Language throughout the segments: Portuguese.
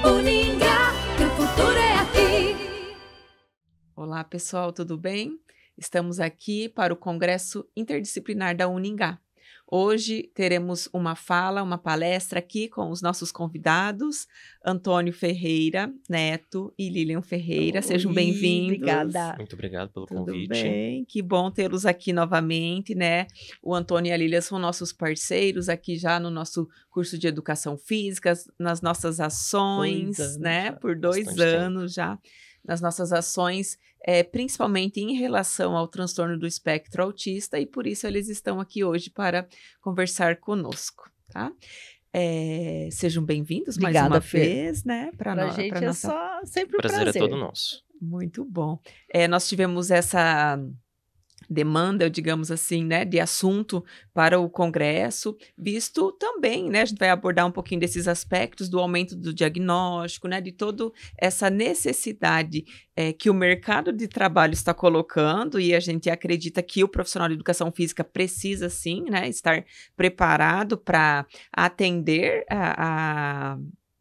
Uningá, que o futuro é aqui. Olá, pessoal, tudo bem? Estamos aqui para o Congresso Interdisciplinar da Uningá. Hoje teremos uma palestra aqui com os nossos convidados, Antônio Ferreira Neto e Lilian Ferreira. Sejam bem-vindos. Obrigada. Muito obrigado pelo Tudo convite. bem, que bom tê-los aqui novamente, né? O Antônio e a Lilian são nossos parceiros aqui já no nosso curso de Educação Física, nas nossas ações, 2 anos né? já. Por 2 Bastante anos já, nas nossas ações, principalmente em relação ao transtorno do espectro autista, e por isso eles estão aqui hoje para conversar conosco, tá? Sejam bem-vindos mais Obrigada, uma Fê. vez, né? Pra gente é só sempre um Prazer prazer. é todo nosso. Muito bom. Nós tivemos essa demanda, digamos assim, né, de assunto para o Congresso, visto também, né, a gente vai abordar um pouquinho desses aspectos do aumento do diagnóstico, né, de toda essa necessidade que o mercado de trabalho está colocando, e a gente acredita que o profissional de educação física precisa, sim, né, estar preparado para atender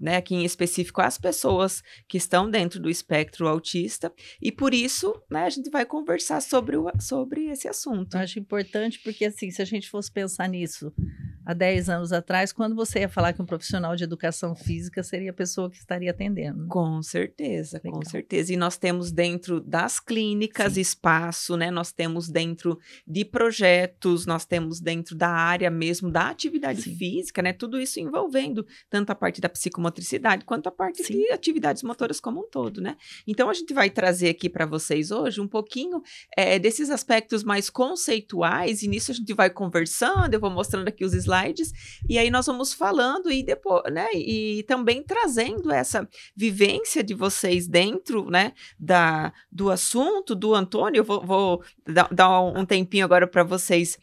né, aqui em específico, as pessoas que estão dentro do espectro autista, e por isso, né, a gente vai conversar sobre esse assunto. Eu acho importante porque, assim, se a gente fosse pensar nisso há 10 anos atrás, quando você ia falar que um profissional de educação física seria a pessoa que estaria atendendo? Com certeza, Legal. com certeza. E nós temos dentro das clínicas Sim. espaço, né? Nós temos dentro de projetos, nós temos dentro da área mesmo da atividade Sim. física, né? Tudo isso envolvendo tanto a parte da psicomotricidade quanto a parte Sim. de atividades motoras como um todo, né? Então a gente vai trazer aqui para vocês hoje um pouquinho desses aspectos mais conceituais, e nisso a gente vai conversando, eu vou mostrando aqui os slides, e aí nós vamos falando e depois, né? E também trazendo essa vivência de vocês dentro, né, do assunto do Antônio. Eu vou dar um tempinho agora para vocês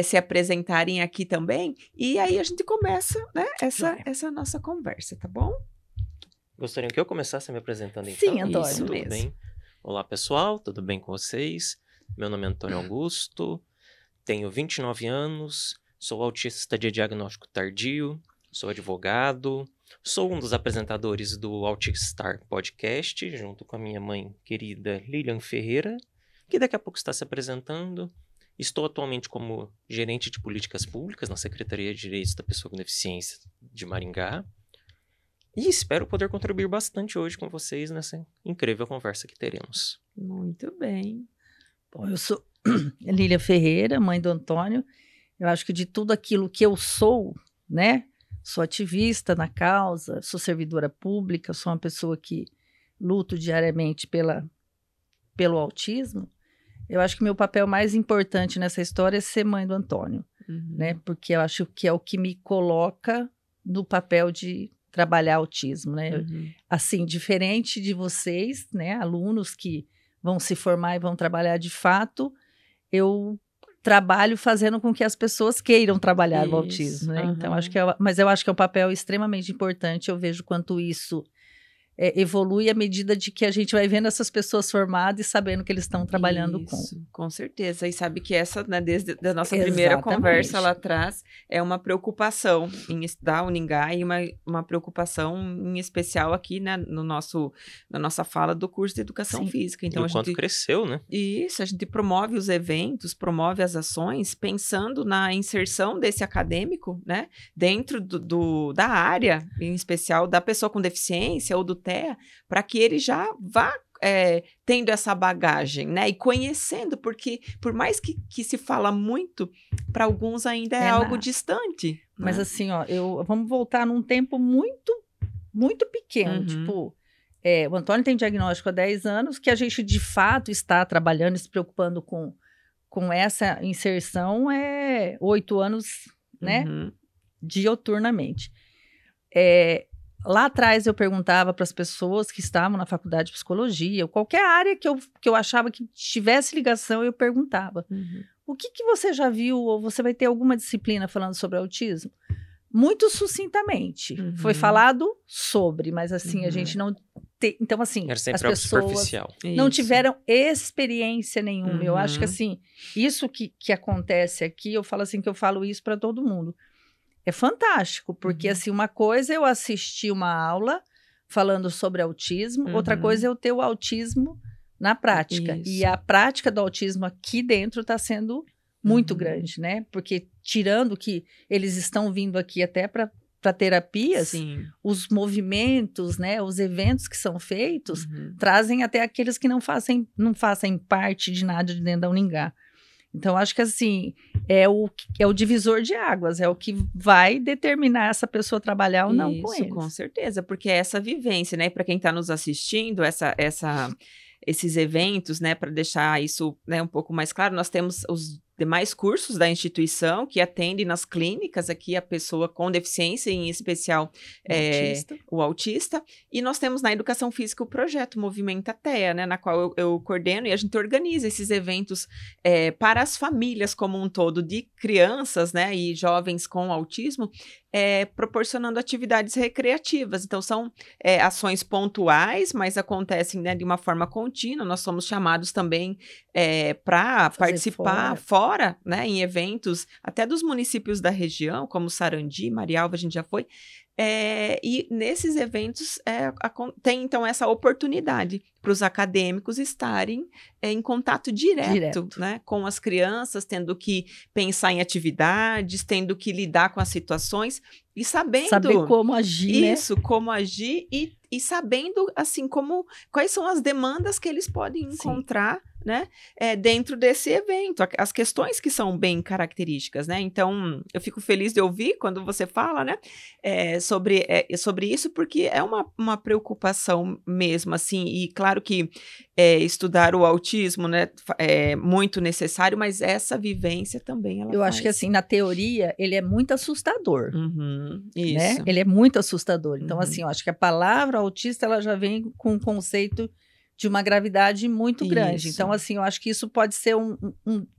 se apresentarem aqui também, e aí a gente começa, né, essa nossa conversa, tá bom? Gostariam que eu começasse me apresentando então? Sim, Antônio. Isso Tudo mesmo. bem? Olá, pessoal, tudo bem com vocês? Meu nome é Antônio Augusto, tenho 29 anos, sou autista de diagnóstico tardio, sou advogado, sou um dos apresentadores do Autistar Podcast, junto com a minha mãe querida Lilian Ferreira, que daqui a pouco está se apresentando. Estou atualmente como gerente de políticas públicas na Secretaria de Direitos da Pessoa com Deficiência de Maringá. E espero poder contribuir bastante hoje com vocês nessa incrível conversa que teremos. Muito bem. Bom, eu sou Lília Ferreira, mãe do Antônio. Eu acho que de tudo aquilo que eu sou, né? Sou ativista na causa, sou servidora pública, sou uma pessoa que luto diariamente pelo autismo. Eu acho que meu papel mais importante nessa história é ser mãe do Antônio, né? Porque eu acho que é o que me coloca no papel de trabalhar autismo, né? Uhum. Assim, diferente de vocês, né? Alunos que vão se formar e vão trabalhar de fato, eu trabalho fazendo com que as pessoas queiram trabalhar Isso, o autismo, né? Então, aham. mas eu acho que é um papel extremamente importante. Eu vejo quanto isso evolui à medida de que a gente vai vendo essas pessoas formadas e sabendo que eles estão trabalhando Com certeza. E sabe que essa, né, desde a nossa primeira Exatamente. conversa lá atrás, é uma preocupação da Uningá, e uma preocupação em especial aqui, né, na nossa fala do curso de Educação Sim. Física. Então, Então, e o quanto cresceu, né? Isso, a gente promove os eventos, promove as ações, pensando na inserção desse acadêmico, né, dentro da área, em especial da pessoa com deficiência ou do TEA, para que ele já vá tendo essa bagagem, né, e conhecendo, porque por mais que se fala muito, para alguns ainda é algo distante. Mas né? assim, ó, vamos voltar num tempo muito, muito pequeno, Uhum. tipo... o Antônio tem diagnóstico há 10 anos, que a gente de fato está trabalhando e se preocupando com essa inserção 8 anos, né, Uhum. dioturnamente. Lá atrás eu perguntava para as pessoas que estavam na faculdade de psicologia, ou qualquer área que eu achava que tivesse ligação, eu perguntava. Uhum. O que você já viu, ou você vai ter alguma disciplina falando sobre autismo? Muito sucintamente. Uhum. Foi falado sobre, mas assim, a Uhum. gente não tem... Então, assim, Era sempre as algo pessoas superficial. não Isso. tiveram experiência nenhuma. Eu acho que, Uhum. assim, isso que acontece aqui, eu falo assim, que eu falo isso para todo mundo. É fantástico, porque, Uhum. assim, uma coisa é eu assistir uma aula falando sobre autismo, outra coisa é eu ter o autismo na prática. Isso. E a prática do autismo aqui dentro está sendo muito grande, né? Porque tirando que eles estão vindo aqui até para terapias, Sim. os movimentos, né, os eventos que são feitos, trazem até aqueles que não fazem parte de nada de dentro da Uningá. Então, acho que assim, é o divisor de águas, é o que vai determinar essa pessoa trabalhar ou não com Isso, eles. com certeza, porque é essa vivência, né? Para quem está nos assistindo, esses eventos, né? Para deixar isso, né, um pouco mais claro, nós temos os demais cursos da instituição que atendem nas clínicas aqui a pessoa com deficiência, em especial o autista. E nós temos na educação física o projeto Movimenta TEA, né, na qual eu coordeno, e a gente organiza esses eventos para as famílias como um todo, de crianças, né, e jovens com autismo, proporcionando atividades recreativas. Então, são ações pontuais, mas acontecem, né, de uma forma contínua. Nós somos chamados também para participar fora, né, em eventos até dos municípios da região, como Sarandi, Marialva, a gente já foi. E nesses eventos tem, então, essa oportunidade para os acadêmicos estarem em contato direto. Né, com as crianças, tendo que pensar em atividades, tendo que lidar com as situações e sabendo... Saber como agir, isso, né? Como agir e sabendo, assim, quais são as demandas que eles podem encontrar, né, dentro desse evento, as questões que são bem características, né? Então, eu fico feliz de ouvir quando você fala, né, sobre isso, porque é uma preocupação mesmo, assim, e claro que estudar o autismo, né, é muito necessário, mas essa vivência também ela acho que, assim, na teoria, ele é muito assustador. Isso. Né? Ele é muito assustador. Então, assim, eu acho que a palavra autista, ela já vem com um conceito de uma gravidade muito grande. Então, assim, eu acho que isso pode ser um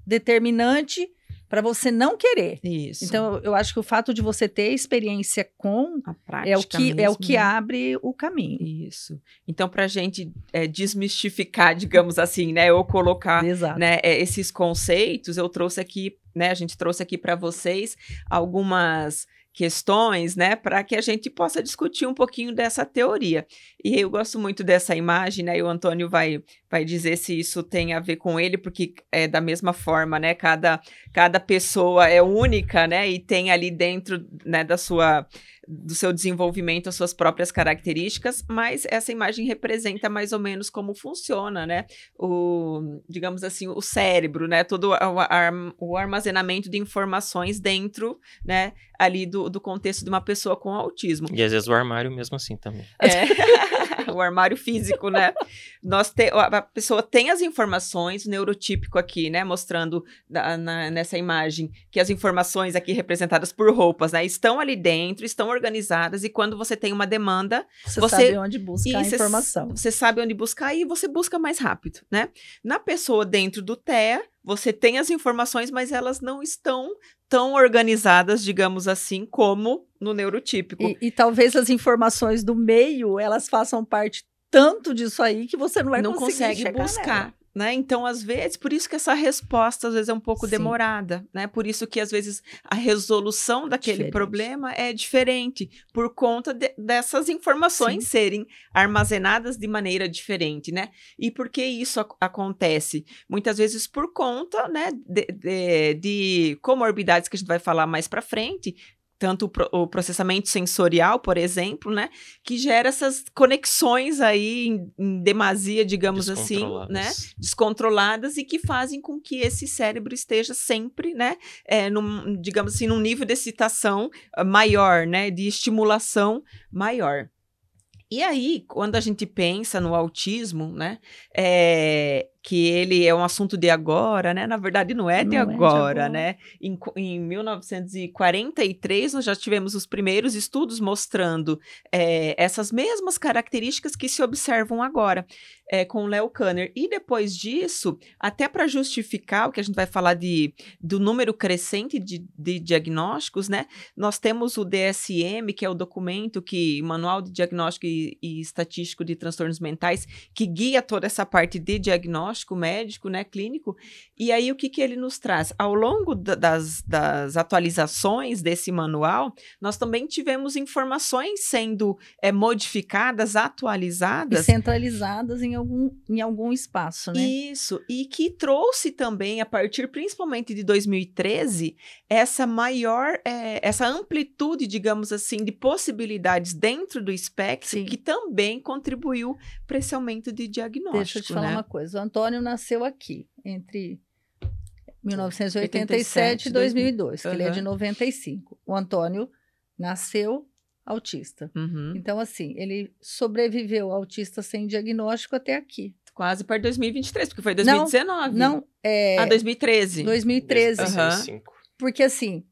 determinante para você não querer. Isso. Então, eu acho que o fato de você ter experiência com a prática é o que abre o caminho. Isso. Então, para a gente desmistificar, digamos assim, né, ou colocar, né, esses conceitos, eu trouxe aqui, né, a gente trouxe aqui para vocês algumas questões, né, para que a gente possa discutir um pouquinho dessa teoria. E eu gosto muito dessa imagem, né, e o Antônio vai dizer se isso tem a ver com ele, porque é da mesma forma, né, cada pessoa é única, né, e tem ali dentro, né, do seu desenvolvimento as suas próprias características, mas essa imagem representa mais ou menos como funciona, né, digamos assim, o cérebro, né, todo o armazenamento de informações dentro, né, ali do contexto de uma pessoa com autismo. E às vezes o armário mesmo assim também. O armário físico, né? A pessoa tem as informações, o neurotípico aqui, né? Mostrando nessa imagem que as informações aqui representadas por roupas, né? Estão ali dentro, estão organizadas, e quando você tem uma demanda... Você sabe onde buscar a informação. Você sabe onde buscar e você busca mais rápido, né? Na pessoa dentro do TEA, você tem as informações, mas elas não estão tão organizadas, digamos assim, como no neurotípico. E talvez as informações do meio, elas façam parte tanto disso aí que você não vai conseguir buscar. Nela. Né? Então, às vezes, por isso que essa resposta às vezes é um pouco demorada, né? Por isso que às vezes a resolução daquele problema é diferente, por conta dessas informações serem armazenadas de maneira diferente, né? E por que isso acontece? Muitas vezes por conta, né, de comorbidades que a gente vai falar mais para frente, tanto o processamento sensorial, por exemplo, né, que gera essas conexões aí em demasia, digamos assim, né, descontroladas, e que fazem com que esse cérebro esteja sempre, né, digamos assim, num nível de excitação maior, né, de estimulação maior. E aí, quando a gente pensa no autismo, né, que ele é um assunto de agora, né? Na verdade, não é de agora, né? Em 1943, nós já tivemos os primeiros estudos mostrando essas mesmas características que se observam agora, com Leo Kanner. E depois disso, até para justificar o que a gente vai falar do número crescente de diagnósticos, né? Nós temos o DSM, que é o documento Manual de Diagnóstico e Estatístico de Transtornos Mentais, que guia toda essa parte de diagnóstico, diagnóstico médico, né, clínico. E aí, o que ele nos traz? Ao longo das atualizações desse manual, nós também tivemos informações sendo modificadas, E atualizadas. centralizadas em algum espaço, né? Isso, e que trouxe também, a partir principalmente de 2013, essa maior, essa amplitude, digamos assim, de possibilidades dentro do espectro, Sim. que também contribuiu para esse aumento de diagnóstico. Deixa eu te falar né? uma coisa. O Antônio nasceu aqui entre 1987 87, e 2002, que ele é Aham. de 95. O Antônio nasceu autista. Uhum. Então, assim, ele sobreviveu autista sem diagnóstico até aqui. Quase para 2023, porque foi 2019. Não, é 2013. 2013. Desde Aham. 2005.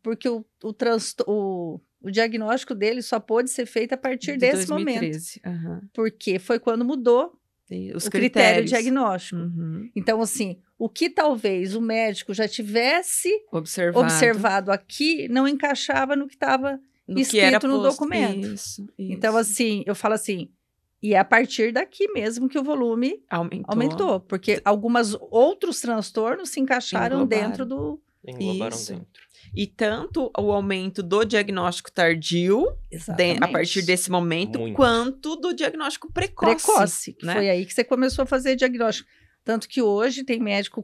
Porque o diagnóstico dele só pôde ser feito a partir De desse momento. 2013. Aham. Porque foi quando mudou E os o critério critérios. diagnóstico. Uhum. Então, assim, o que talvez o médico já tivesse Observado. aqui não encaixava no que estava No que escrito era no posto. documento. Isso. Então, assim, eu falo assim, e é a partir daqui mesmo que o volume aumentou, porque alguns outros transtornos se encaixaram Englobaram. dentro do... Englobaram Isso. dentro. E tanto o aumento do diagnóstico tardio, a partir desse momento, Muito. quanto do diagnóstico precoce. que né? foi aí que você começou a fazer diagnóstico. Tanto que hoje tem médico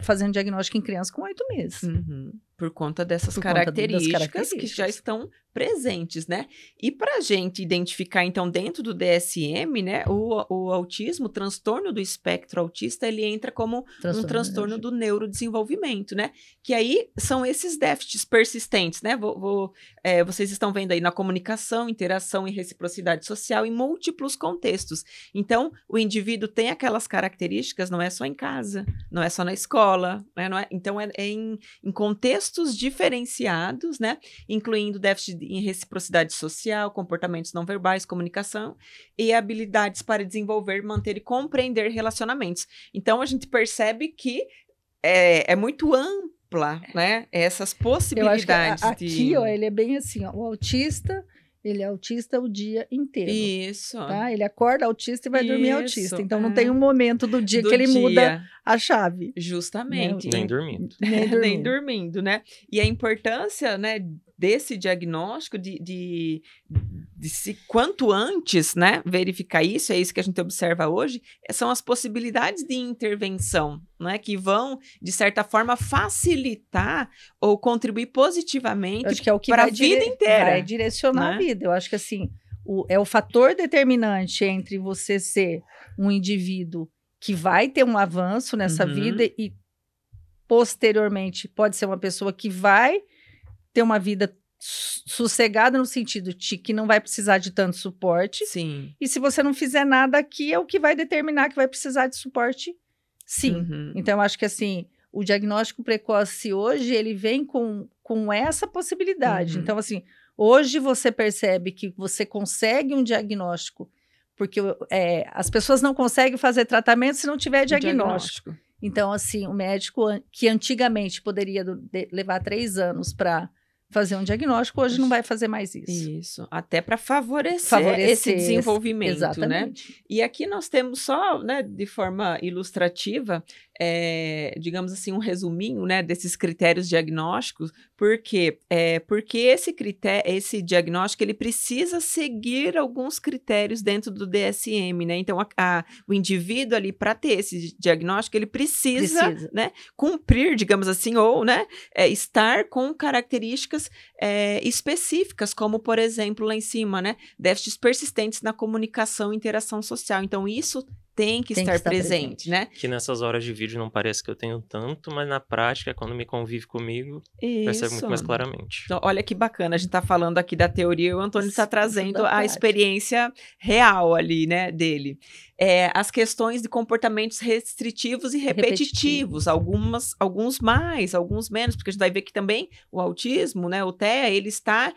fazendo diagnóstico em criança com 8 meses. Uhum. Por conta dessas Por conta das características que características. já estão presentes, né? E para a gente identificar, então, dentro do DSM, né, o autismo, o transtorno do espectro autista, ele entra como um transtorno do neurodesenvolvimento, né? Que aí são esses déficits persistentes, né? Vocês estão vendo aí na comunicação, interação e reciprocidade social em múltiplos contextos. Então, o indivíduo tem aquelas características, não é só em casa, não é só na escola, né? Então, é em contextos diferenciados, né? Incluindo déficit em reciprocidade social, comportamentos não verbais, comunicação e habilidades para desenvolver, manter e compreender relacionamentos. Então, a gente percebe que é muito ampla, né? Essas possibilidades. Eu acho que aqui, ó, ele é bem assim, ó, o autista, ele é autista o dia inteiro. Isso. Tá? Ele acorda autista e vai dormir Isso, autista. Então, não tem um momento do dia Do que ele dia. muda a chave. Justamente. Nem dormindo. Nem dormindo, né? E a importância, né, desse diagnóstico de se quanto antes, né, verificar isso, é isso que a gente observa hoje, são as possibilidades de intervenção, né, que vão, de certa forma, facilitar ou contribuir positivamente Eu acho que é o que para a vai vida inteira. vai direcionar né? a vida. Eu acho que assim, é o fator determinante entre você ser um indivíduo que vai ter um avanço nessa Uhum. vida e posteriormente pode ser uma pessoa que vai ter uma vida sossegada no sentido de que não vai precisar de tanto suporte. Sim. E se você não fizer nada aqui, é o que vai determinar que vai precisar de suporte, sim. Uhum. Então, eu acho que assim, o diagnóstico precoce hoje, ele vem com essa possibilidade. Uhum. Então, assim, hoje você percebe que você consegue um diagnóstico, porque as pessoas não conseguem fazer tratamento se não tiver diagnóstico. Então, assim, o médico que antigamente poderia levar 3 anos para fazer um diagnóstico, hoje não vai fazer mais isso. Isso. Até para favorecer esse desenvolvimento, exatamente. né? E aqui nós temos só, né, de forma ilustrativa, digamos assim, um resuminho, né, desses critérios diagnósticos, porque esse diagnóstico ele precisa seguir alguns critérios dentro do DSM, né? Então, o indivíduo ali, para ter esse diagnóstico, ele precisa. Né, cumprir, digamos assim, ou, né, estar com características específicas, como, por exemplo, lá em cima, né, déficits persistentes na comunicação e interação social. Então, isso tem que estar presente, né? Que nessas horas de vídeo não parece que eu tenho tanto, mas na prática, quando me convive comigo, percebe muito mais claramente. Então, olha que bacana, a gente está falando aqui da teoria e o Antônio está trazendo a prática. experiência real ali, né, dele. As questões de comportamentos restritivos e repetitivos, alguns mais, alguns menos, porque a gente vai ver que também o autismo, né, o TEA, ele está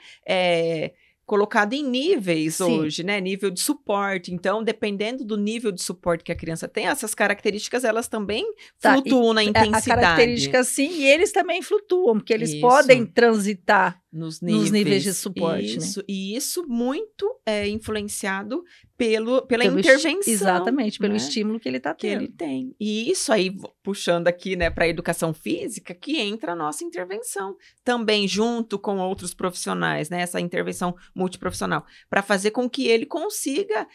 colocado em níveis hoje, né? Nível de suporte. Então, dependendo do nível de suporte que a criança tem, essas características, elas também flutuam na intensidade. A característica, sim, e eles também flutuam, porque eles podem transitar nos níveis de suporte, né? Isso, e isso muito é influenciado pela Pelo intervenção. Exatamente, pelo né, estímulo que ele está que ele tendo. tem. E isso aí, puxando aqui, né, para a educação física, que entra a nossa intervenção. Também junto com outros profissionais, né? Essa intervenção multiprofissional. Para fazer com que ele consiga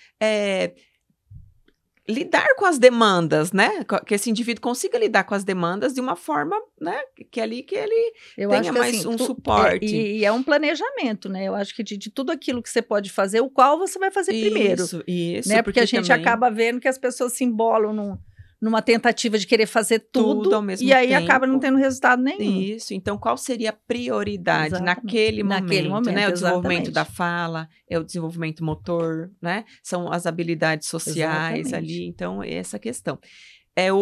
lidar com as demandas, né? Que esse indivíduo consiga lidar com as demandas de uma forma, né? Que ali que ele Eu tenha acho que, mais assim, um suporte. E é um planejamento, né? Eu acho que de tudo aquilo que você pode fazer, o qual você vai fazer primeiro. Isso, Né? Porque a gente também acaba vendo que as pessoas se embolam numa tentativa de querer fazer tudo ao mesmo e aí tempo. acaba não tendo resultado nenhum. Isso. Então, qual seria a prioridade Exatamente. naquele momento, né? O desenvolvimento exatamente. da fala, é o desenvolvimento motor, né? São as habilidades sociais Exatamente. ali. Então, essa questão.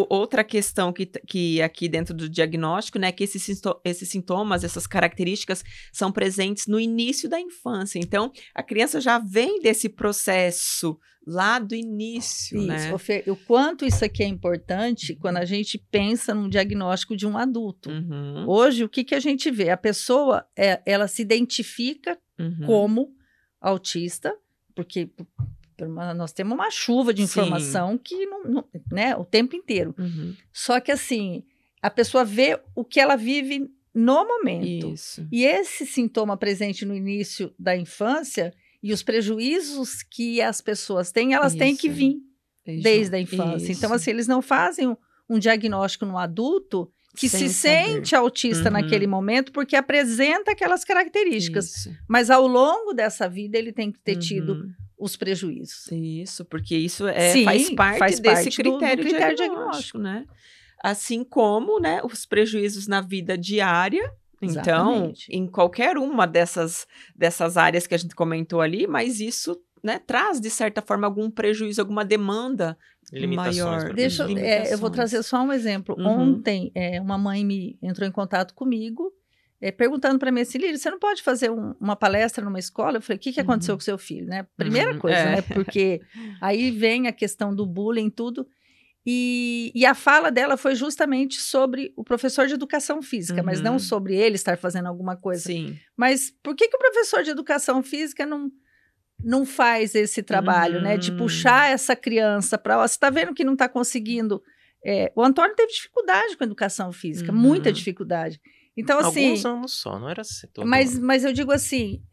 Outra questão que aqui dentro do diagnóstico, né, que esses sintomas, essas características são presentes no início da infância. Então, a criança já vem desse processo lá do início, Isso, né? o quanto isso aqui é importante quando a gente pensa num diagnóstico de um adulto. Uhum, Hoje, o que a gente vê? A pessoa, ela se identifica uhum. como autista, porque nós temos uma chuva de Sim. informação que né, o tempo inteiro. Uhum. Só que assim, a pessoa vê o que ela vive no momento. Isso. E esse sintoma presente no início da infância e os prejuízos que as pessoas têm, elas têm que Isso. vir desde a infância. Isso. Então, assim, eles não fazem um diagnóstico no adulto que Sem se saber. sente autista Uhum. naquele momento porque apresenta aquelas características. Isso. Mas ao longo dessa vida ele tem que ter tido Uhum. os prejuízos. Isso, porque isso Sim, faz parte faz desse parte do critério, critério diagnóstico, né? Assim como, né, os prejuízos na vida diária. Então, Exatamente. em qualquer uma dessas áreas que a gente comentou ali, mas isso, né, traz, de certa forma, algum prejuízo, alguma demanda Limitações. maior. pra Deixa, pessoa. eu vou trazer só um exemplo. Uhum. Ontem, uma mãe me entrou em contato comigo, perguntando para mim assim, Lília, você não pode fazer uma palestra numa escola? Eu falei, o que aconteceu Uhum. com seu filho? Né? Primeira Uhum. coisa, né? Porque aí vem a questão do bullying, tudo. E a fala dela foi justamente sobre o professor de educação física, mas não Uhum. sobre ele estar fazendo alguma coisa. Sim. Mas por que o professor de educação física não faz esse trabalho, né? De puxar essa criança para... Você está vendo que não está conseguindo... o Antônio teve dificuldade com a educação física, Uhum. muita dificuldade. Então, assim... Alguns anos só, não era assim todo ano. Mas eu digo assim,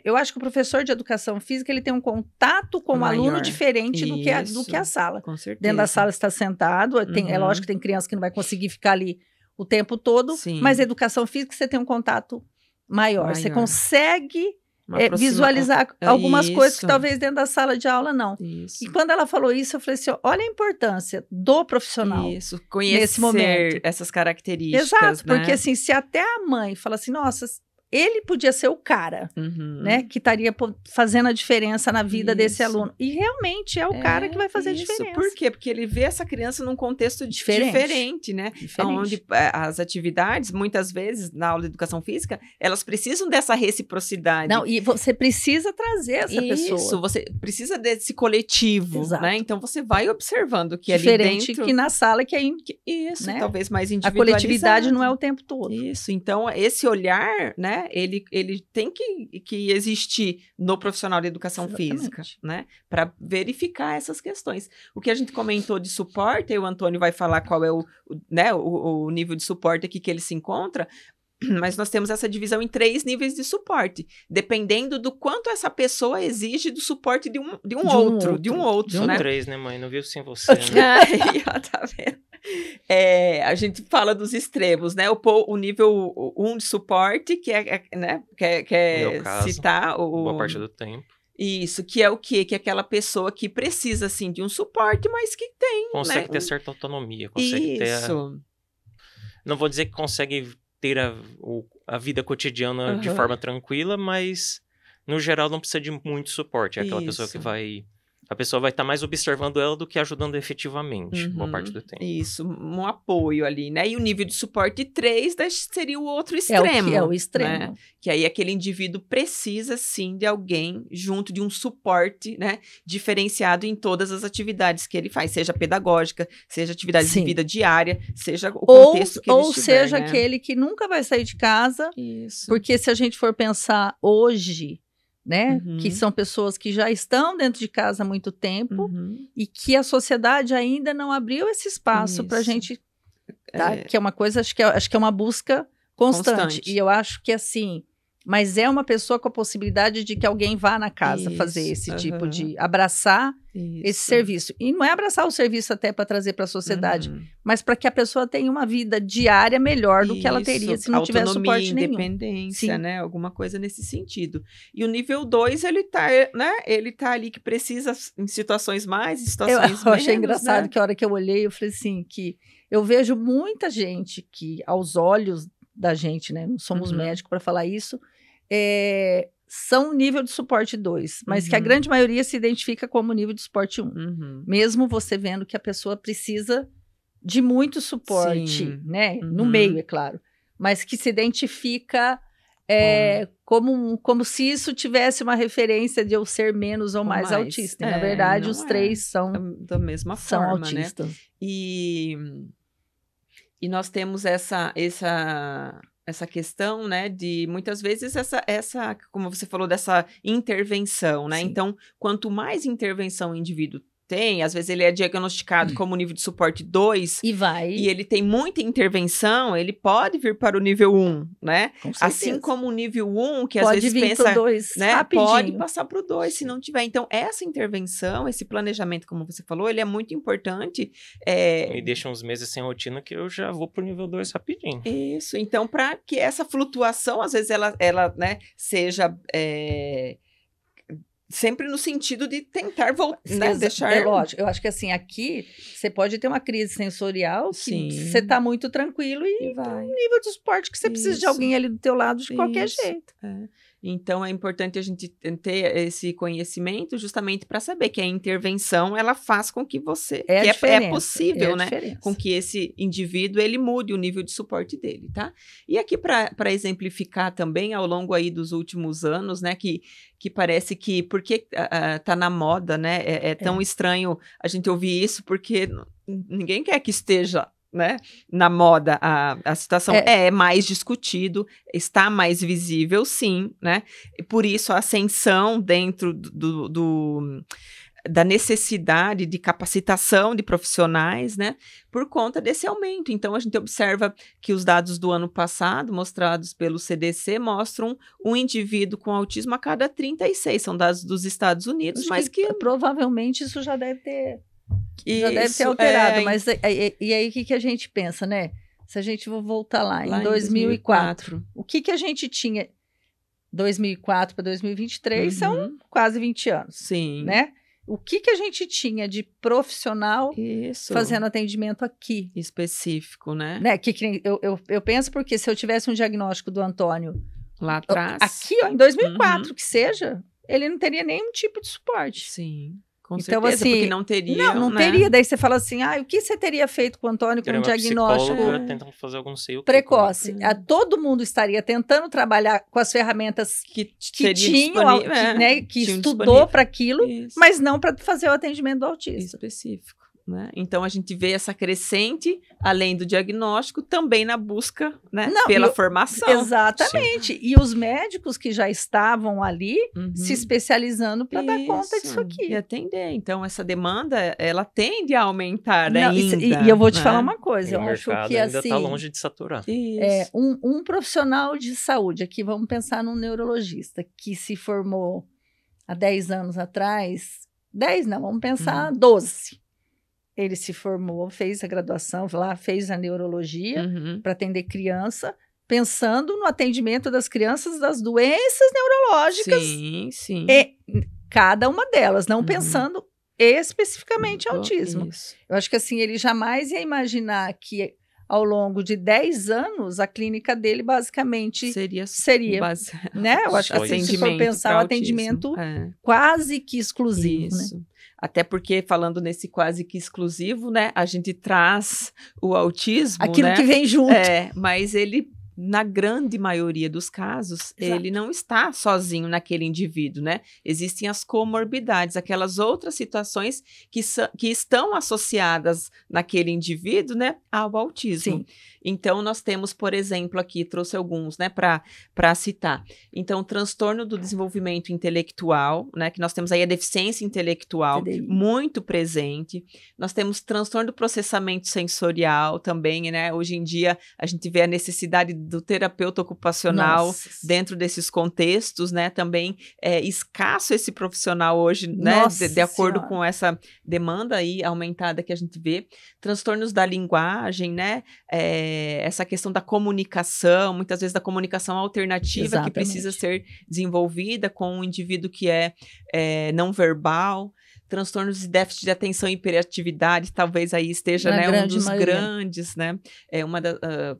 eu acho que o professor de educação física ele tem um contato com o aluno Maior. diferente do que a Isso. sala. Com certeza. Dentro da sala está sentado, é Uhum. lógico que tem criança que não vai conseguir ficar ali o tempo todo, Sim. mas a educação física você tem um contato maior. Você Maior. consegue Uma aproxima- visualizar algumas coisas que Isso. talvez dentro da sala de aula não. Isso. E quando ela falou isso, eu falei assim, olha a importância do profissional. Isso, conhecer nesse momento. essas características, Exato, né? porque assim, se até a mãe fala assim, nossa, ele podia ser o cara, Uhum. né, que estaria fazendo a diferença na vida desse Isso. aluno. E realmente é o cara que vai fazer a isso. diferença. Por quê? Porque ele vê essa criança num contexto diferente, né? Diferente. Onde as atividades, muitas vezes, na aula de educação física, elas precisam dessa reciprocidade. Não, e você precisa trazer essa Isso, pessoa. você precisa desse coletivo, Exato. né? Então você vai observando que Diferente ali dentro... que na sala que aí Isso, né? talvez mais a individualizado. coletividade não é o tempo todo. Isso, então esse olhar, né, ele tem que existir no profissional de educação Exatamente. física, né, para verificar essas questões. O que a gente comentou de suporte, e o Antônio vai falar qual é o nível de suporte aqui que ele se encontra, mas nós temos essa divisão em 3 níveis de suporte, dependendo do quanto essa pessoa exige do suporte de um outro, São né? 3, né, mãe? Não viu sem você, né? Aí, ó, tá vendo? A gente fala dos extremos, né? O nível 1 de suporte, que né? No meu caso, citar boa parte do tempo. Isso, que é o quê? Que é aquela pessoa que precisa, assim, de um suporte, mas que tem, Consegue né? ter certa autonomia, consegue ter... Isso. Não vou dizer que consegue ter a vida cotidiana de Aham. forma tranquila, mas no geral não precisa de muito suporte. É aquela pessoa que Isso. vai A pessoa vai estar mais observando ela do que ajudando efetivamente, boa parte do tempo. Isso, um apoio ali, né? E o nível de suporte 3 seria o outro extremo. É o extremo. Né? Que aí aquele indivíduo precisa, sim, de alguém junto de um suporte, né? Diferenciado em todas as atividades que ele faz, seja pedagógica, seja atividades de vida diária, seja o contexto que ele estiver. Ou seja, né? aquele que nunca vai sair de casa, Isso. porque se a gente for pensar hoje, né, que são pessoas que já estão dentro de casa há muito tempo e que a sociedade ainda não abriu esse espaço para a gente, tá? Que é uma coisa, acho que é uma busca constante. E eu acho que assim, mas é uma pessoa com a possibilidade de que alguém vá na casa fazer esse tipo de abraçar esse serviço. E não é abraçar o serviço até para trazer para a sociedade, mas para que a pessoa tenha uma vida diária melhor do que ela teria se não tivesse suporte nenhum. Independência, né? Alguma coisa nesse sentido. E o nível 2, ele tá, né? Ele tá ali que precisa em situações mais, em situações menos. Eu achei engraçado, né? Que a hora que eu olhei, eu falei assim, que eu vejo muita gente que, aos olhos da gente, né? Não somos médicos para falar isso, são nível de suporte 2, mas que a grande maioria se identifica como nível de suporte 1. Mesmo você vendo que a pessoa precisa de muito suporte, né? No meio, é claro. Mas que se identifica como se isso tivesse uma referência de eu ser menos ou mais autista. E, na verdade, os três são da mesma são forma, autistas. Né? E nós temos essa questão, né, de muitas vezes essa, como você falou, dessa intervenção, né? Sim. Então, quanto mais intervenção o indivíduo tem, às vezes ele é diagnosticado como nível de suporte 2 e ele tem muita intervenção, ele pode vir para o nível 1, né? Assim como o nível 1, que pode às vezes vir pensa, 2, né, rapidinho. pode passar para o 2 se não tiver. Então, essa intervenção, esse planejamento, como você falou, ele é muito importante. E deixa uns meses sem rotina que eu já vou para o nível 2 rapidinho. Isso, então, para que essa flutuação, às vezes ela né, seja... sempre no sentido de tentar voltar, né? Deixar... É lógico, eu acho que assim, aqui você pode ter uma crise sensorial que você tá muito tranquilo e vai. Um nível de suporte que você precisa de alguém ali do teu lado de qualquer jeito. Então, é importante a gente ter esse conhecimento justamente para saber que a intervenção, ela faz com que você... é possível, né? Com que esse indivíduo, ele mude o nível de suporte dele, tá? E aqui, para exemplificar também, ao longo aí dos últimos anos, né? Que parece que... Porque tá na moda, né? É tão estranho a gente ouvir isso, porque ninguém quer que esteja... né? Na moda, a situação é mais discutido, está mais visível, sim, né? E por isso a ascensão dentro da necessidade de capacitação de profissionais, né? Por conta desse aumento. Então, a gente observa que os dados do ano passado, mostrados pelo CDC, mostram um indivíduo com autismo a cada 36. São dados dos Estados Unidos, acho mas que provavelmente isso já deve ter... já deve ter alterado, mas e aí o que a gente pensa, né? Se a gente voltar lá em 2004, o que a gente tinha 2004 para 2023 são quase 20 anos, sim, né? O que a gente tinha de profissional fazendo atendimento aqui? Específico, né? Eu penso porque se eu tivesse um diagnóstico do Antônio lá atrás, aqui ó, em 2004, que seja, ele não teria nenhum tipo de suporte. Sim. Com então, certeza, assim, porque não teria. Não teria. Daí você fala assim, o que você teria feito com o Antônio com um diagnóstico tentando fazer algum precoce? Todo mundo estaria tentando trabalhar com as ferramentas que tinham, que estudou para aquilo, mas não para fazer o atendimento do autista. Específico. Né? Então, a gente vê essa crescente, além do diagnóstico, também na busca, né, pela formação. Exatamente. Sim. E os médicos que já estavam ali se especializando para dar conta disso aqui. E atender. Então, essa demanda, ela tende a aumentar ainda. E eu vou te falar uma coisa. Eu acho que ainda assim... está longe de saturar. Um profissional de saúde, aqui vamos pensar num neurologista, que se formou há 10 anos atrás, 10 não, vamos pensar 12. Ele se formou, fez a graduação lá, fez a neurologia para atender criança, pensando no atendimento das crianças das doenças neurológicas. Sim, sim. E cada uma delas, não pensando especificamente em autismo. Eu acho que assim, ele jamais ia imaginar que ao longo de 10 anos, a clínica dele basicamente Seria né? Eu acho que Só assim, isso. se for pensar, o pra atendimento autismo. quase que exclusivo, né? Isso. Até porque, falando nesse quase que exclusivo, né, a gente traz o autismo, Aquilo né? que vem junto. Mas ele, na grande maioria dos casos, Exato. ele não está sozinho naquele indivíduo, né? Existem as comorbidades, aquelas outras situações que estão associadas naquele indivíduo, né, ao autismo. Sim. Então, nós temos, por exemplo, aqui, trouxe alguns, né, para citar. Então, transtorno do desenvolvimento intelectual, né, que nós temos aí a deficiência intelectual TDI. muito presente. Nós temos transtorno do processamento sensorial também, né? Hoje em dia, a gente vê a necessidade do terapeuta ocupacional Nossa. dentro desses contextos, né? Também é escasso esse profissional hoje, né? Nossa De acordo Senhora. com essa demanda aí aumentada que a gente vê. Transtornos da linguagem, né? Essa questão da comunicação, muitas vezes da comunicação alternativa que Exatamente. precisa ser desenvolvida com um indivíduo que é não verbal. Transtornos de déficit de atenção e hiperatividade, talvez aí esteja, Na né, um grande dos maioria. grandes, né,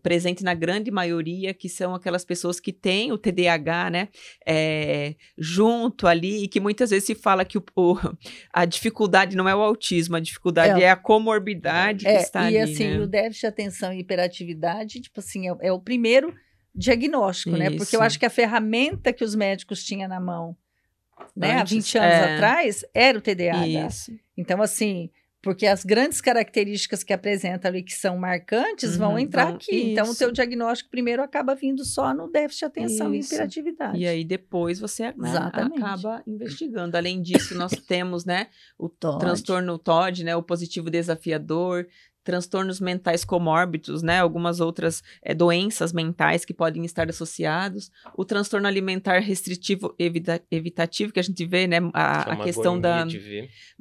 presente na grande maioria, que são aquelas pessoas que têm o TDAH, né, junto ali, e que muitas vezes se fala que a dificuldade não é o autismo, a dificuldade é a comorbidade que está e ali, assim, né. o déficit de atenção e hiperatividade, tipo assim, é o primeiro diagnóstico, né? Porque eu Isso. acho que a ferramenta que os médicos tinham na mão, né, há Antes, 20 anos atrás, era o TDAH. Isso. Então, assim, porque as grandes características que apresenta ali, que são marcantes, vão entrar aqui. Então, o isso. teu diagnóstico primeiro acaba vindo só no déficit de atenção e Isso. hiperatividade. E aí depois você, né, Exatamente. acaba investigando. Além disso, nós temos, né, o TOD. transtorno TOD, né, o positivo desafiador, transtornos mentais comórbidos, né, algumas outras doenças mentais que podem estar associados, o transtorno alimentar restritivo evitativo, que a gente vê, né, a questão da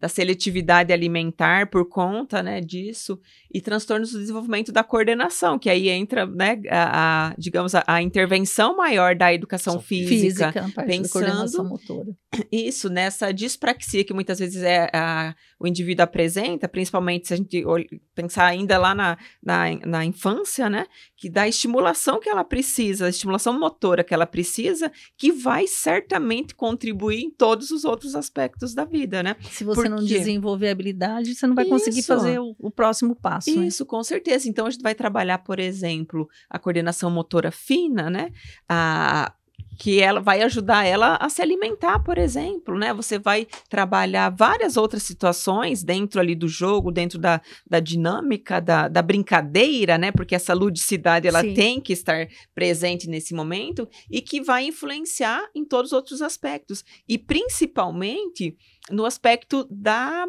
seletividade alimentar por conta, né, disso, e transtornos do desenvolvimento da coordenação, que aí entra, né, digamos, a intervenção maior da educação física na parte da pensando coordenação motora. Isso, nessa dispraxia que muitas vezes o indivíduo apresenta, principalmente se a gente pensar ainda lá na infância, né? Que dá a estimulação que ela precisa, a estimulação motora que ela precisa, que vai certamente contribuir em todos os outros aspectos da vida, né? Se você não desenvolver a habilidade, você não vai conseguir fazer o próximo passo. Isso, né? Com certeza. Então, a gente vai trabalhar, por exemplo, a coordenação motora fina, né? Que ela vai ajudar ela a se alimentar, por exemplo, né? Você vai trabalhar várias outras situações dentro ali do jogo, dentro da dinâmica, da brincadeira, né? Porque essa ludicidade, ela tem que estar presente nesse momento e que vai influenciar em todos os outros aspectos. E, principalmente, no aspecto da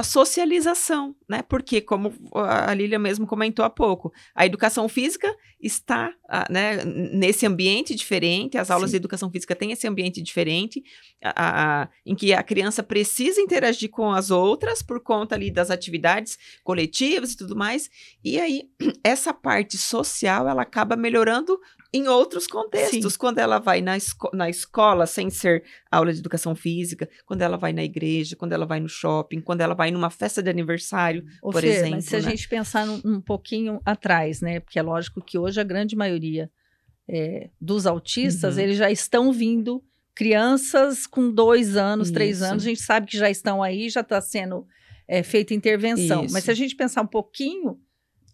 socialização, né? Porque, como a Lília mesmo comentou há pouco, a educação física está, né, nesse ambiente diferente, as aulas de educação física têm esse ambiente diferente, em que a criança precisa interagir com as outras por conta ali das atividades coletivas e tudo mais, e aí essa parte social, ela acaba melhorando em outros contextos, quando ela vai na escola, sem ser aula de educação física, quando ela vai na igreja, quando ela vai no shopping, quando ela vai numa festa de aniversário, por exemplo. Mas se a gente pensar um pouquinho atrás, né? Porque é lógico que hoje a grande maioria dos autistas, eles já estão vindo, crianças com 2 anos, 3 anos, a gente sabe que já estão aí, já está sendo feita intervenção. Mas se a gente pensar um pouquinho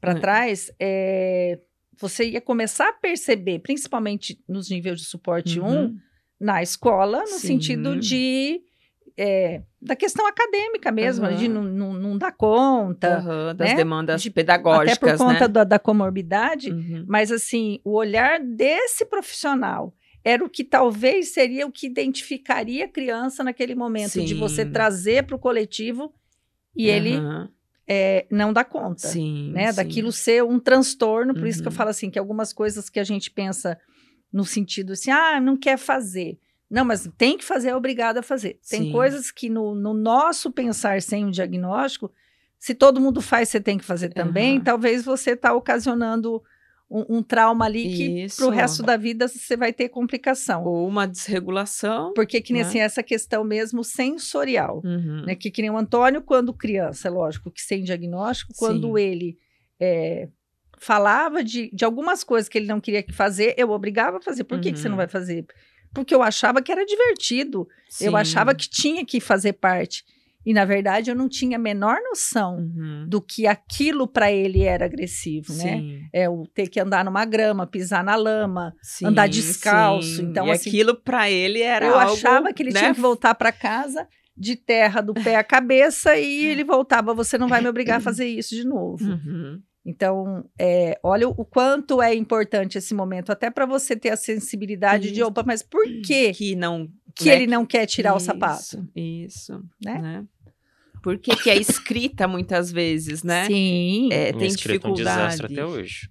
para trás, você ia começar a perceber, principalmente nos níveis de suporte 1, na escola, no sentido da questão acadêmica mesmo, de não dar conta. Das né? demandas pedagógicas, até por conta né? da comorbidade, mas assim, o olhar desse profissional era o que talvez seria o que identificaria a criança naquele momento, de você trazer para o coletivo e ele não dá conta, né? Daquilo ser um transtorno, por isso que eu falo assim, que algumas coisas que a gente pensa no sentido assim, não quer fazer. Não, mas tem que fazer, é obrigado a fazer. Tem coisas que no nosso pensar sem um diagnóstico, se todo mundo faz, você tem que fazer também, talvez você está ocasionando um trauma ali que para o resto da vida você vai ter complicação. Ou uma desregulação. Porque que nem assim, essa questão mesmo sensorial, né? Que nem o Antônio, quando criança, é lógico que sem diagnóstico, quando ele falava de algumas coisas que ele não queria fazer, eu obrigava a fazer. Por que você não Uhum. vai fazer? Porque eu achava que era divertido. Eu Sim. achava que tinha que fazer parte. E, na verdade, eu não tinha a menor noção Uhum. do que aquilo para ele era agressivo, né? Sim. É o ter que andar numa grama, pisar na lama, Sim, andar descalço. sim. Então, e assim, aquilo para ele era eu algo, achava que ele né? tinha que voltar para casa de terra do pé à cabeça e ele voltava, você não vai me obrigar a fazer isso de novo. Uhum. Então, olha o quanto é importante esse momento, até para você ter a sensibilidade de, Isso. opa, mas por que Que não, ele não quer tirar o Isso, sapato? Isso, Né? Por que que é escrita muitas vezes, né? Sim. É, Minha tem escrita é um desastre dificuldade. até hoje.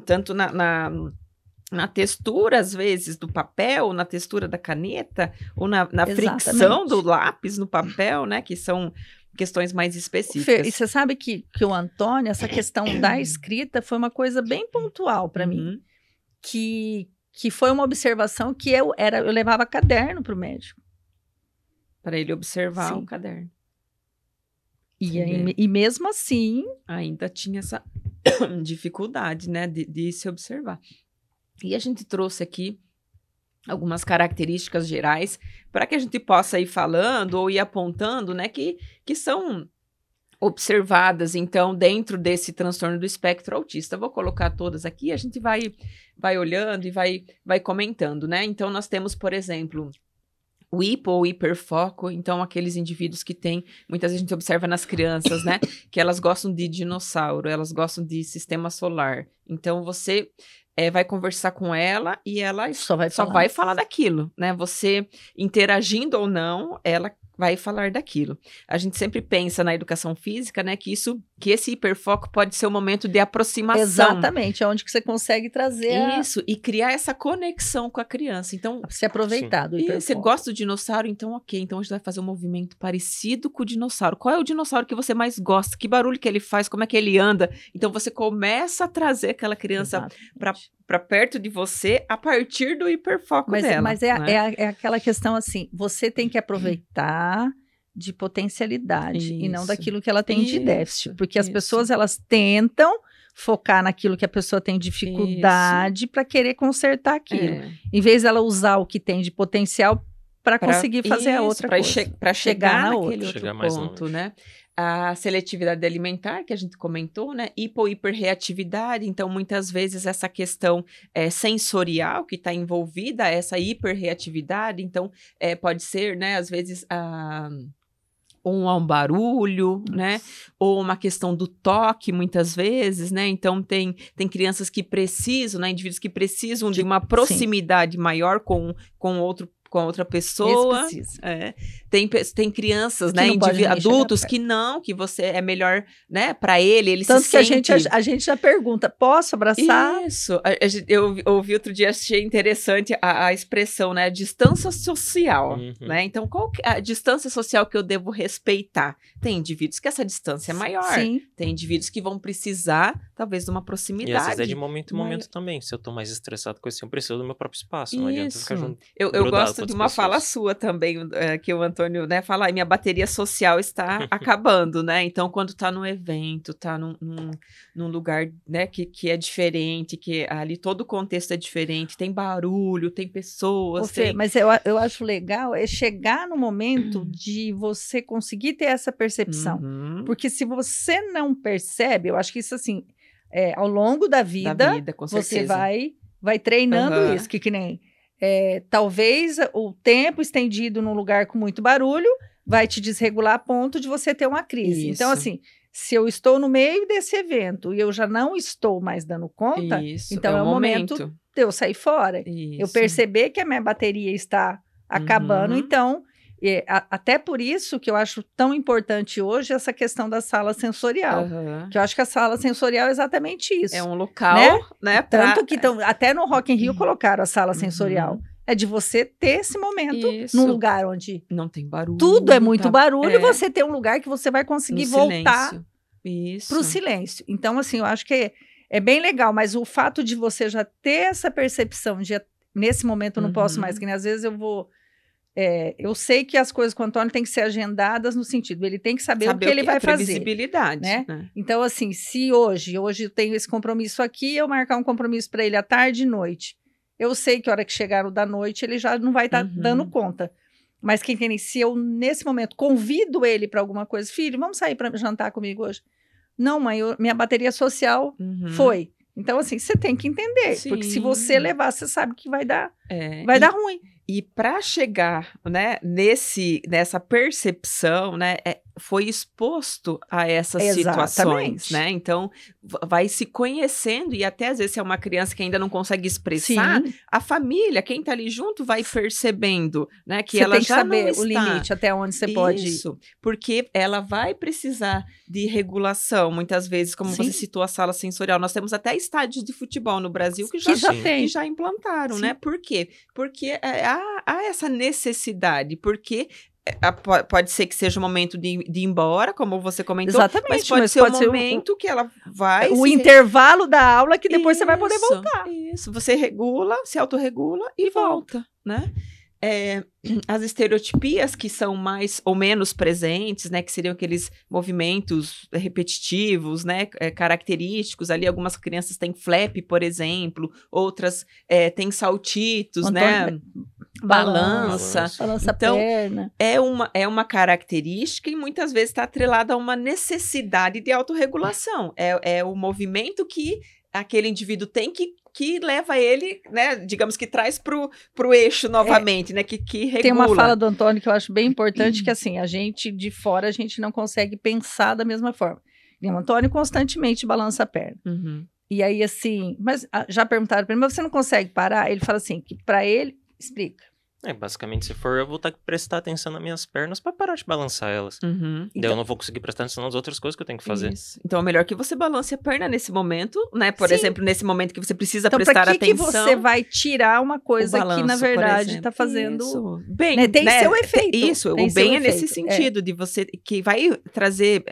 Tanto na textura, às vezes, do papel, na textura da caneta, ou na fricção Exatamente. do lápis no papel, né? Que são questões mais Fê, específicas. e você sabe que o Antônio, essa questão da escrita foi uma coisa bem pontual para mim, Uhum. que foi uma observação que eu levava caderno para o médico. Para ele observar Sim. o caderno. E mesmo assim, Ainda tinha essa dificuldade, né, de se observar. E a gente trouxe aqui algumas características gerais para que a gente possa ir falando ou ir apontando, né, que são observadas, então, dentro desse transtorno do espectro autista. Vou colocar todas aqui, a gente vai olhando e vai comentando, né? Então, nós temos, por exemplo, o hipo ou hiperfoco, então aqueles indivíduos que têm, muitas vezes a gente observa nas crianças, né, que elas gostam de dinossauro, elas gostam de sistema solar. Então você vai conversar com ela e ela só vai só falar. vai falar daquilo, né? Você interagindo ou não, ela vai falar daquilo. A gente sempre pensa na educação física, né, que esse hiperfoco pode ser um momento de aproximação. Exatamente, é onde que você consegue trazer Isso, e criar essa conexão com a criança. Então, se aproveitar do e hiperfoco. você gosta do dinossauro? Então, ok. Então, a gente vai fazer um movimento parecido com o dinossauro. Qual é o dinossauro que você mais gosta? Que barulho que ele faz? Como é que ele anda? Então, você começa a trazer aquela criança Exatamente. para perto de você a partir do hiperfoco dela. Mas né? é aquela questão assim, você tem que aproveitar de potencialidade e não Isso. daquilo que ela tem de Isso, déficit. Porque as isso. pessoas, elas tentam focar naquilo que a pessoa tem dificuldade para querer consertar aquilo. É. Em vez dela usar o que tem de potencial para conseguir fazer a isso, outra pra coisa. para chegar na naquele outra. outro Chegar mais ponto, longe. né? A seletividade alimentar, que a gente comentou, né? Hiperreatividade, então muitas vezes essa questão sensorial que está envolvida, essa hiperreatividade, então pode ser, né, às vezes um barulho, né? Ou uma questão do toque, muitas vezes, né? Então, tem crianças que precisam, né? Indivíduos que precisam de uma proximidade maior com outra pessoa. Esse precisa. Tem crianças, Que né? não pode nem Adultos chegar que não, que você é melhor, né? Para ele Tanto se que sente... a gente já pergunta, posso abraçar? Isso. Eu ouvi outro dia, achei interessante a expressão, né? Distância social, Uhum. né? Então, qual que é a distância social que eu devo respeitar? Tem indivíduos que essa distância é maior. Sim. Tem indivíduos que vão precisar, talvez, de uma proximidade. E às vezes é de momento em Mas- momento também. Se eu tô mais estressado com isso, eu preciso do meu próprio espaço. Não adianta ficar Isso. junto. Eu grudado gosto com de outras uma fala pessoas. sua também, que o Antônio, né, fala, minha bateria social está acabando, né? Então, quando tá num evento, tá num lugar, né, que é diferente, que ali todo o contexto é diferente, tem barulho, tem pessoas, Ô, Fê, tem... mas eu acho legal chegar no momento de você conseguir ter essa percepção. Uhum. Porque se você não percebe, eu acho que isso assim, ao longo da vida, com você certeza. vai treinando Aham. isso, que nem talvez o tempo estendido num lugar com muito barulho vai te desregular a ponto de você ter uma crise. Então, Isso. assim, se eu estou no meio desse evento e eu já não estou mais dando conta, Isso, então é o momento de eu sair fora. Eu Isso. perceber que a minha bateria está acabando, Uhum. então, até por isso que eu acho tão importante hoje essa questão da sala sensorial. Aham. Que eu acho que a sala sensorial é exatamente isso. É um local, né? Tanto que até no Rock in Rio colocaram a sala Uhum. sensorial. É de você ter esse momento Isso. num lugar onde Não tem barulho. tudo é muito barulho, é. você ter um lugar que você vai conseguir No voltar silêncio. Isso. para o silêncio. Então, assim, eu acho que é bem legal, mas o fato de você já ter essa percepção de nesse momento eu não posso Uhum. mais, que nem às vezes eu vou eu sei que as coisas com o Antônio têm que ser agendadas no sentido, ele tem que saber o que ele vai fazer. Previsibilidade, né? né? Então, assim, se hoje eu tenho esse compromisso aqui, eu marcar um compromisso para ele à tarde e noite, eu sei que a hora que chegar o da noite, ele já não vai estar dando conta. Mas quem tem, se eu, nesse momento, convido ele para alguma coisa, filho, vamos sair para jantar comigo hoje? Não, mãe, minha bateria social foi. Então, assim, você tem que entender, porque se você levar, você sabe que vai dar ruim. E para chegar, né, nessa percepção, né, foi exposto a essas situações, né? Então, vai se conhecendo e até às vezes se é uma criança que ainda não consegue expressar, a família, quem está ali junto, vai percebendo, né, que ela já não está. Você tem que saber o limite até onde você pode ir. Isso, porque ela vai precisar de regulação, muitas vezes, como você citou a sala sensorial. Nós temos até estádios de futebol no Brasil que já implantaram, né? Por quê? Porque há essa necessidade, porque pode ser que seja o momento de ir embora, como você comentou. Exatamente, mas pode ser o momento que ela vai... O intervalo da aula que depois você vai poder voltar. Isso, você regula, se autorregula e volta, né? As estereotipias que são mais ou menos presentes, né, que seriam aqueles movimentos repetitivos, né, característicos, ali algumas crianças têm flap, por exemplo, outras têm saltitos, né, balança então, perna. É uma característica e muitas vezes está atrelada a uma necessidade de autorregulação, é o movimento que aquele indivíduo tem que leva ele, né, digamos que traz pro eixo novamente, né, que regula. Tem uma fala do Antônio que eu acho bem importante, que assim, a gente de fora, a gente não consegue pensar da mesma forma. E o Antônio constantemente balança a perna. E aí, assim, mas já perguntaram para ele, mas você não consegue parar? Ele fala assim, que para ele, explica. Basicamente, se for, eu vou ter que prestar atenção nas minhas pernas para parar de balançar elas. Daí eu não vou conseguir prestar atenção nas outras coisas que eu tenho que fazer. Isso. Então, é melhor que você balance a perna nesse momento, né? Por exemplo, nesse momento que você precisa prestar atenção. Então, para que você vai tirar uma coisa balanço, que, na verdade, está fazendo... Isso. Bem, né? Tem seu efeito. Isso, o bem é nesse sentido, de você, que vai trazer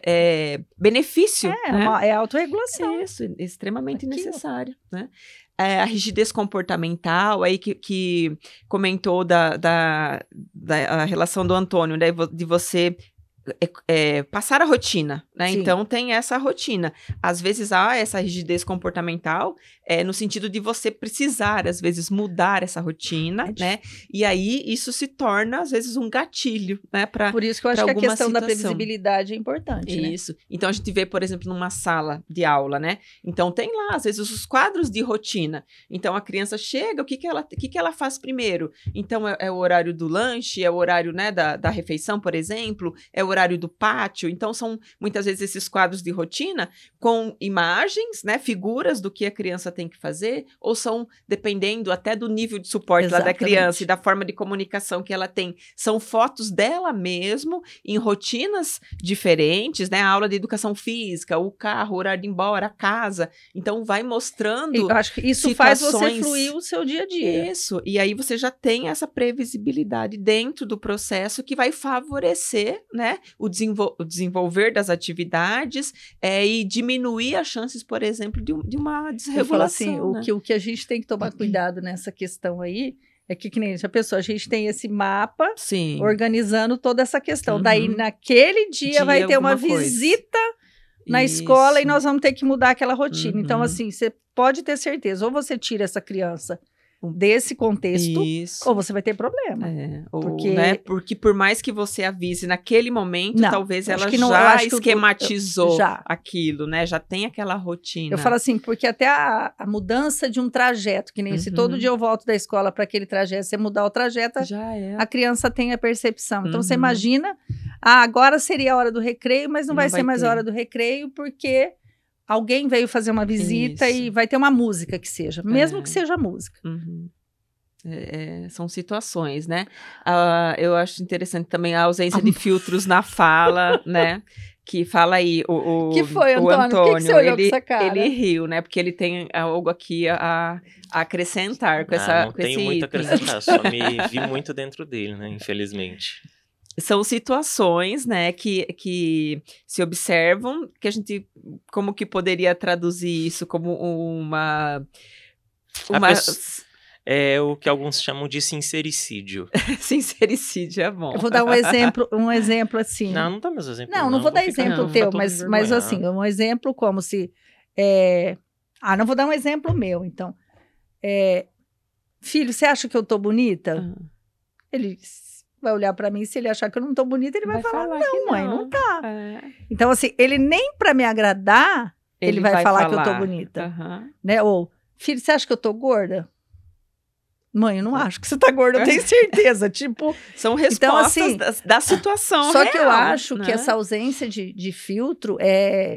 benefício. É autorregulação. Isso, extremamente necessário, né? A rigidez comportamental, aí que comentou da relação do Antônio, né, de você passar a rotina, né? Sim. Então tem essa rotina. Às vezes há essa rigidez comportamental no sentido de você precisar, às vezes, mudar essa rotina, né? E aí isso se torna, às vezes, um gatilho, né? Por isso que eu acho que a questão da previsibilidade é importante, né? Isso. Então a gente vê, por exemplo, numa sala de aula, né? Então tem lá, às vezes, os quadros de rotina. Então a criança chega, o que ela faz primeiro? Então é o horário do lanche, é o horário, né, da refeição, por exemplo, é o horário do pátio. Então são muitas vezes esses quadros de rotina com imagens, né, figuras do que a criança tem que fazer, ou são, dependendo até do nível de suporte lá da criança e da forma de comunicação que ela tem, são fotos dela mesmo em rotinas diferentes, né, a aula de educação física, o carro, o horário de ir embora, a casa. Então vai mostrando eu acho que isso faz você fluir o seu dia a dia. Isso, e aí você já tem essa previsibilidade dentro do processo que vai favorecer, né, o desenvolver das atividades e diminuir as chances, por exemplo, de uma desregulação. Eu falo assim, né? o que a gente tem que tomar cuidado nessa questão aí é que nem a gente tem esse mapa organizando toda essa questão. Daí, naquele dia vai ter uma visita na escola e nós vamos ter que mudar aquela rotina. Então, assim, você pode ter certeza, ou você tira essa criança desse contexto, ou você vai ter problema. Porque por mais que você avise naquele momento, talvez ela já esquematizou aquilo, né? Já tem aquela rotina. Eu falo assim, porque até a mudança de um trajeto, que nem se todo dia eu volto da escola para aquele trajeto, você mudar o trajeto, a criança tem a percepção. Então, você imagina, agora seria a hora do recreio, mas não vai ser mais a hora do recreio, porque alguém veio fazer uma visita e vai ter uma música que seja, mesmo que seja música. São situações, né? Eu acho interessante também a ausência de filtros na fala, né? Que fala aí, que foi, Antônio? O Antônio, que você olhou com essa cara? Ele riu, né? Porque ele tem algo aqui a acrescentar com essa não tenho muito a acrescentar, só me vi muito dentro dele, né? Infelizmente. São situações, né, que se observam, que a gente, como que poderia traduzir isso como uma É o que alguns chamam de sincericídio. Sincericídio é bom. Eu vou dar um exemplo assim. Não dá meus exemplos. Não vou dar ficar- exemplo vou teu, ficar todo mas envergonhado. assim, um exemplo como se... não vou dar um exemplo meu, então. Filho, você acha que eu tô bonita? Ele vai olhar pra mim, se ele achar que eu não tô bonita, ele vai falar, que não, mãe, não tá. É. Então, assim, ele nem pra me agradar, ele vai falar que eu tô bonita. Aham. Né? Ou, filho, você acha que eu tô gorda? Mãe, eu não acho que você tá gorda, eu tenho certeza. Tipo, São respostas Então, assim, da situação só real, que eu acho né? que essa ausência de filtro,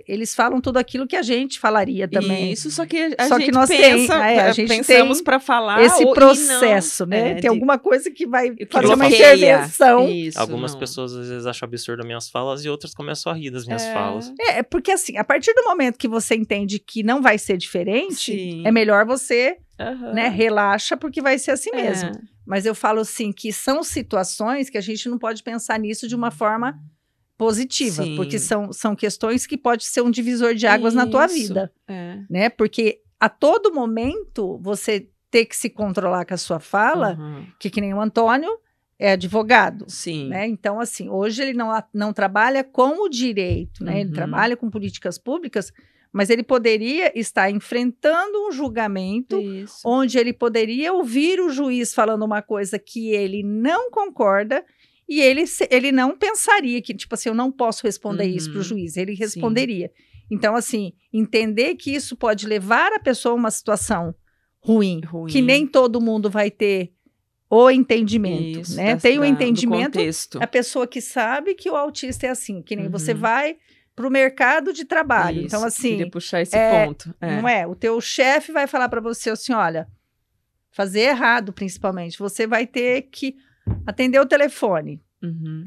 eles falam tudo aquilo que a gente falaria também. Isso, só que a Só gente que nós pensa, a gente pensamos tem para falar esse ou- e processo, não, né? Tem alguma coisa que vai que fazer uma bloqueia. intervenção. Isso, Algumas não. pessoas às vezes acham absurdo minhas falas e outras começam a rir das minhas falas. Porque assim, a partir do momento que você entende que não vai ser diferente, Sim. é melhor você, Aham. né, relaxa, porque vai ser assim É. mesmo. Mas eu falo assim, que são situações que a gente não pode pensar nisso de uma forma positiva, Sim. porque são questões que pode ser um divisor de águas na tua Isso. vida, É. né? Porque a todo momento você ter que se controlar com a sua fala, Aham. que nem o Antônio é advogado, Sim. né? Então, assim, hoje ele não trabalha com o direito, né? Ele Uhum. trabalha com políticas públicas, mas ele poderia estar enfrentando um julgamento Isso. onde ele poderia ouvir o juiz falando uma coisa que ele não concorda e ele não pensaria que, tipo assim, eu não posso responder isso para o Uhum. juiz. Ele Sim. responderia. Então, assim, entender que isso pode levar a pessoa a uma situação ruim, Ruim. que nem todo mundo vai ter o entendimento, Isso, né? Tem o do entendimento, contexto. a pessoa que sabe que o autista é assim, que nem você Uhum. vai para o mercado de trabalho. Isso, Então, assim, queria puxar esse ponto. não é? O teu chefe vai falar para você assim, olha, fazer errado, principalmente. Você vai ter que atender o telefone. Uhum.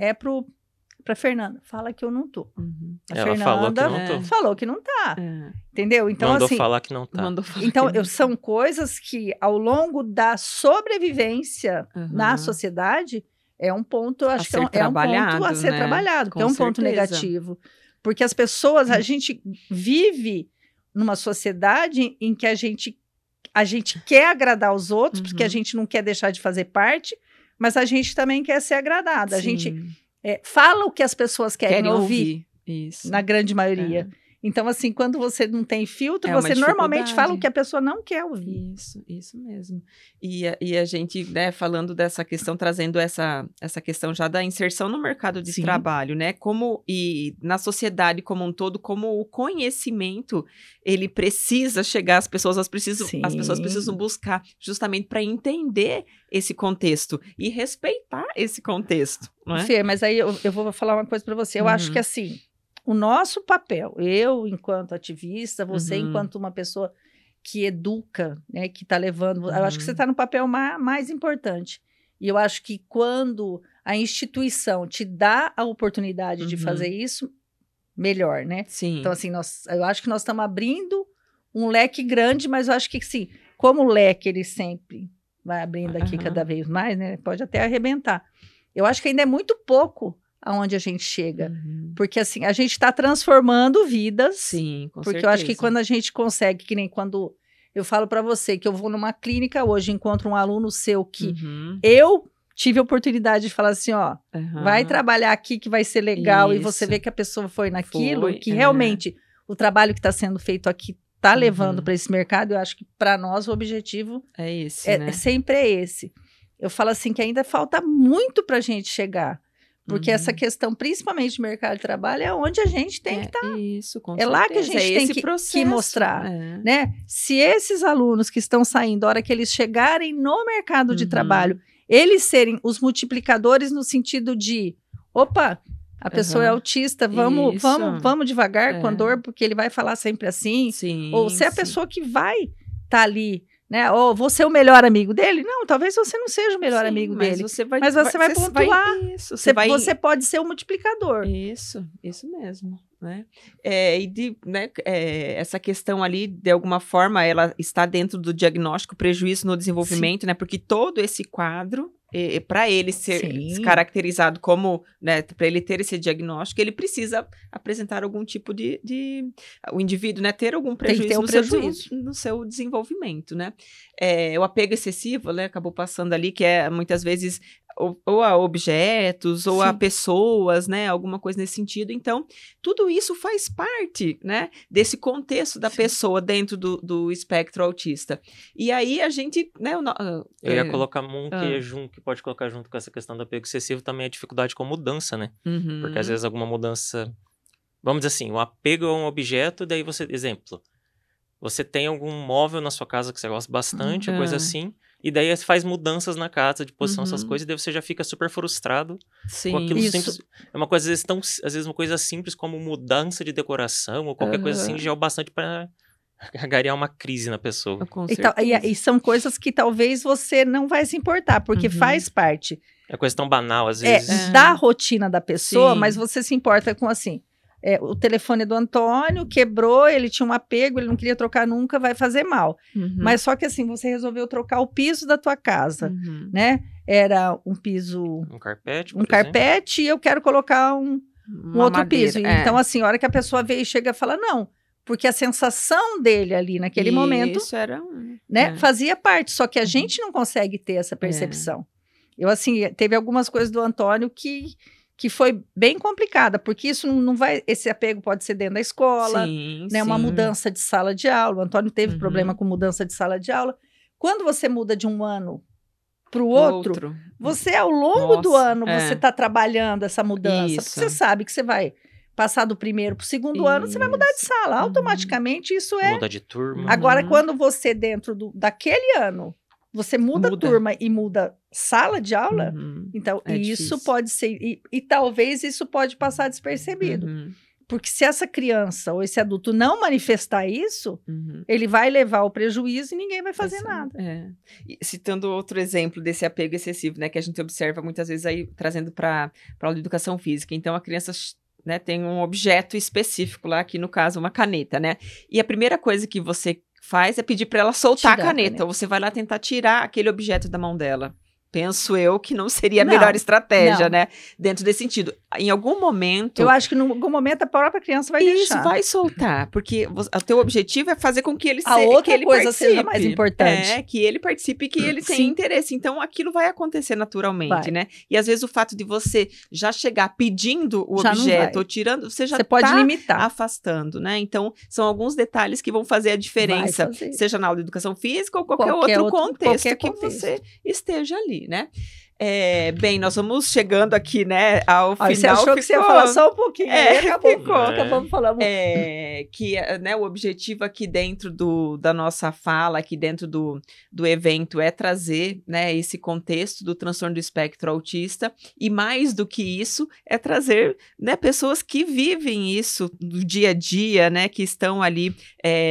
Para Fernanda. Fala que eu não tô. Uhum. A Ela falou que Fernanda não tô. falou que não tá. É. Entendeu? Então, Mandou assim, falar que não tá. Mandou falar então que não. são coisas que, ao longo da sobrevivência Uhum. na sociedade, é um ponto, eu acho que ser é um ponto trabalhado, a ser né? trabalhado, que é Com um ponto certeza. negativo. Porque as pessoas, a gente vive numa sociedade em que a gente quer agradar os outros, porque a Uhum. gente não quer deixar de fazer parte, mas a gente também quer ser agradada. A gente Sim. fala o que as pessoas querem ouvir, Isso. na grande maioria. Então, assim, quando você não tem filtro, É uma você normalmente dificuldade. fala o que a pessoa não quer ouvir. Isso mesmo. E a gente, né, falando dessa questão, trazendo essa questão já da inserção no mercado de Sim. trabalho, né? E na sociedade como um todo, como o conhecimento, ele precisa chegar às pessoas, as pessoas Sim. precisam buscar justamente para entender esse contexto e respeitar esse contexto, não é? Fê, mas aí eu vou falar uma coisa para você. Eu acho Uhum. que, assim, o nosso papel, eu enquanto ativista, você Uhum. enquanto uma pessoa que educa, né, que está levando, eu acho que Uhum. você está no papel mais importante. E eu acho que quando a instituição te dá a oportunidade de Uhum. fazer isso, melhor, né? Sim. Então, assim, eu acho que nós estamos abrindo um leque grande, mas eu acho que, sim, como o leque ele sempre vai abrindo aqui Aham. cada vez mais, né? Pode até arrebentar. Eu acho que ainda é muito pouco aonde a gente chega. Uhum. Porque, assim, a gente está transformando vidas. Sim, com Porque certeza. eu acho que quando a gente consegue, que nem quando eu falo para você que eu vou numa clínica hoje, encontro um aluno seu que Uhum. eu tive a oportunidade de falar assim, ó, Aham. vai trabalhar aqui que vai ser legal, e você Isso. vê que a pessoa foi naquilo, Foi, que é. realmente o trabalho que está sendo feito aqui está Uhum. levando para esse mercado. Eu acho que para nós o objetivo É esse, né? sempre é esse. Eu falo assim que ainda falta muito para a gente chegar, porque essa questão, principalmente do mercado de trabalho, é onde a gente tem que estar. Isso, com É lá que a certeza. gente É tem esse que processo, mostrar. é. Né? Se esses alunos que estão saindo, a hora que eles chegarem no mercado de Uhum. trabalho, eles serem os multiplicadores no sentido de, opa, a pessoa é Aham. autista, Isso. vamos devagar com a É. dor, porque ele vai falar sempre assim. Sim, Ou se é a sim. pessoa que vai estar ali, né? Ou você é o melhor amigo dele? Não, talvez você não seja o melhor Sim, amigo mas dele. Você vai, Mas você vai pontuar. Isso, Você pode ser o multiplicador. Isso mesmo, né? Essa questão ali, de alguma forma, ela está dentro do diagnóstico prejuízo no desenvolvimento, né? Porque todo esse quadro para ele ser Sim. caracterizado como, né, para ele ter esse diagnóstico, ele precisa apresentar algum tipo o indivíduo, né, ter algum Tem que prejuízo, ter um no, seu, prejuízo. no seu desenvolvimento, né? O apego excessivo, né, acabou passando ali, que é muitas vezes ou a objetos, ou a Sim. pessoas, né, alguma coisa nesse sentido. Então, tudo isso faz parte, né, desse contexto da Sim. pessoa dentro do espectro autista. E aí a gente, né, Eu ia colocar que pode colocar junto com essa questão do apego excessivo também a dificuldade com mudança, né? uhum, Porque às vezes alguma mudança... Vamos dizer assim, o apego a um objeto, daí você... Exemplo, você tem algum móvel na sua casa que você gosta bastante, ou coisa assim, e daí você faz mudanças na casa, de posição, essas coisas, e daí você já fica super frustrado sim, com aquilo Isso. simples. É uma coisa, às vezes uma coisa simples como mudança de decoração, ou qualquer coisa assim, já é o bastante para agariar uma crise na pessoa. com E, certeza. e são coisas que talvez você não vai se importar, porque Uhum. faz parte É coisa tão banal, às vezes. da rotina da pessoa, Sim. mas você se importa com assim, o telefone do Antônio quebrou, ele tinha um apego, ele não queria trocar nunca, vai fazer mal. Uhum, Mas só que assim, você resolveu trocar o piso da tua casa, uhum, né? Era um piso, Um carpete, por um carpete, e eu quero colocar um uma outro madeira, piso. Então assim, a hora que a pessoa vê e chega e fala, não, porque a sensação dele ali naquele momento, isso era né, fazia parte, só que a Uhum. gente não consegue ter essa percepção. Eu, assim, teve algumas coisas do Antônio que foi bem complicada, porque isso não vai, esse apego pode ser dentro da escola, sim, né, uma sim. mudança de sala de aula, o Antônio teve Uhum. problema com mudança de sala de aula. Quando você muda de um ano para o Pro outro, você, ao longo do Nossa, ano, você está trabalhando essa mudança, porque Isso. você sabe que você vai passar do primeiro para o segundo ano, você vai mudar de Isso. sala, Uhum. automaticamente isso é. Muda de turma. Agora, Uhum. quando você, dentro daquele ano, você muda Muda. turma e muda sala de aula, Uhum. então É isso difícil. pode ser, e talvez isso pode passar despercebido. Uhum. Porque se essa criança ou esse adulto não manifestar isso, Uhum. ele vai levar o prejuízo e ninguém vai fazer Essa- nada. E citando outro exemplo desse apego excessivo, né, que a gente observa muitas vezes aí, trazendo para a aula de educação física. Então, a criança, né, tem um objeto específico lá, aqui no caso, uma caneta, né? E a primeira coisa que você faz é pedir para ela soltar Tirar a a caneta. caneta. Ou você vai lá tentar tirar aquele objeto da mão dela. Penso eu que não seria a Não, melhor estratégia, não. né? Dentro desse sentido. Em algum momento... Eu acho que em algum momento a própria criança vai Isso, deixar. vai soltar, porque o teu objetivo é fazer com que ele, A outra que ele coisa participe. seja mais importante. É, que ele participe e que ele tenha Sim. interesse. Então, aquilo vai acontecer naturalmente, Vai. né? E às vezes o fato de você já chegar pedindo o Já não objeto vai. ou tirando, você já Você pode tá limitar. afastando, né? Então, são alguns detalhes que vão fazer a diferença, Vai fazer. seja na aula de educação física ou qualquer Qualquer outro outro- contexto qualquer que contexto. você esteja ali, né? Bem, nós vamos chegando aqui, né, ao Ó, você final. achou que você ia ficou- falar só um pouquinho, aí acabou, ficou. acabamos falando. Que né, o objetivo aqui dentro da nossa fala, aqui dentro do evento, é trazer, né, esse contexto do transtorno do espectro autista, e mais do que isso, é trazer, né, pessoas que vivem isso no dia a dia, né, que estão ali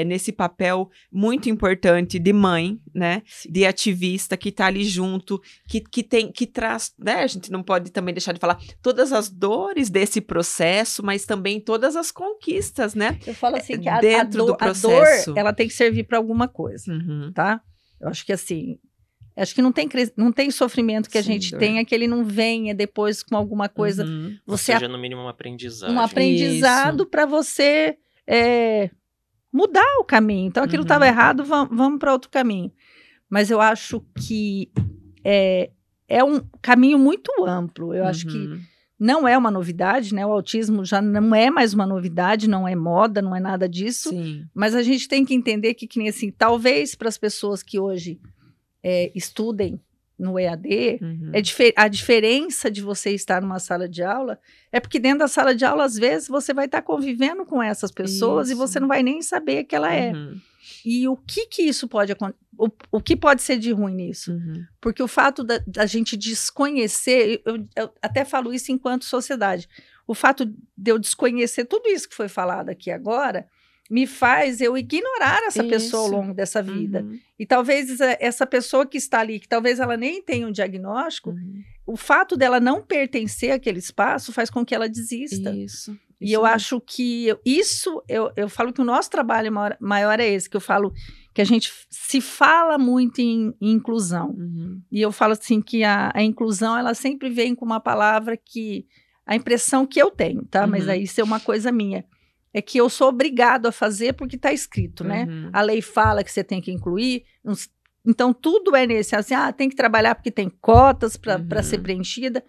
nesse papel muito importante de mãe, né, de ativista, que está ali junto, que traz, né, a gente não pode também deixar de falar todas as dores desse processo, mas também todas as conquistas, né? Eu falo assim que a dentro do dor, processo. ela tem que servir para alguma coisa, Uhum. tá? Eu acho que assim, acho que não tem sofrimento que a Sem gente dor. tenha que ele não venha depois com alguma coisa, Uhum. você Seja no mínimo um aprendizagem. um aprendizado para você mudar o caminho. Então, aquilo estava Uhum. errado, vamos para outro caminho. Mas eu acho que é um caminho muito amplo. Eu acho que Uhum. não é uma novidade, né? O autismo já não é mais uma novidade, não é moda, não é nada disso. Sim. Mas a gente tem que entender que nem assim, talvez para as pessoas que hoje estudem no EAD, Uhum. a diferença de você estar numa sala de aula é porque dentro da sala de aula, às vezes, você vai estar convivendo com essas pessoas e Isso. você não vai nem saber que ela é. Uhum. E o que isso pode acontecer? O que pode ser de ruim nisso? Uhum. Porque o fato da gente desconhecer, eu até falo isso enquanto sociedade, o fato de eu desconhecer tudo isso que foi falado aqui agora, me faz eu ignorar essa pessoa ao Isso. longo dessa vida. Uhum. E talvez essa pessoa que está ali, que talvez ela nem tenha um diagnóstico, Uhum. o fato dela não pertencer àquele espaço faz com que ela desista. Isso. E eu acho que eu falo que o nosso trabalho maior é esse, que eu falo que a gente se fala muito em inclusão. Uhum. E eu falo assim que a inclusão, ela sempre vem com uma palavra que... A impressão que eu tenho, tá? Mas aí isso é uma coisa minha. É que eu sou obrigado a fazer porque está escrito, né? A lei fala que você tem que incluir. Então, tudo é nesse, assim, tem que trabalhar porque tem cotas para ser preenchida.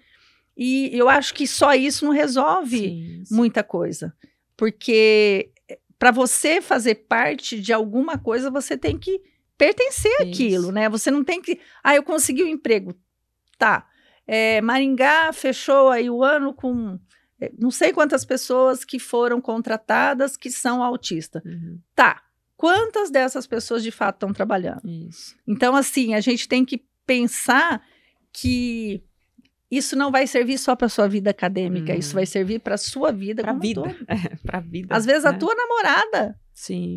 E eu acho que só isso não resolve muita coisa. Porque para você fazer parte de alguma coisa, você tem que pertencer àquilo, né? Você não tem que... eu consegui um emprego. Tá. Maringá fechou aí o ano com não sei quantas pessoas que foram contratadas que são autistas. Tá. Quantas dessas pessoas de fato estão trabalhando? Isso. Então, assim, a gente tem que pensar que isso não vai servir só para a sua vida acadêmica, isso vai servir para a sua vida Para a como vida. todo. Para a vida. Às vezes a tua namorada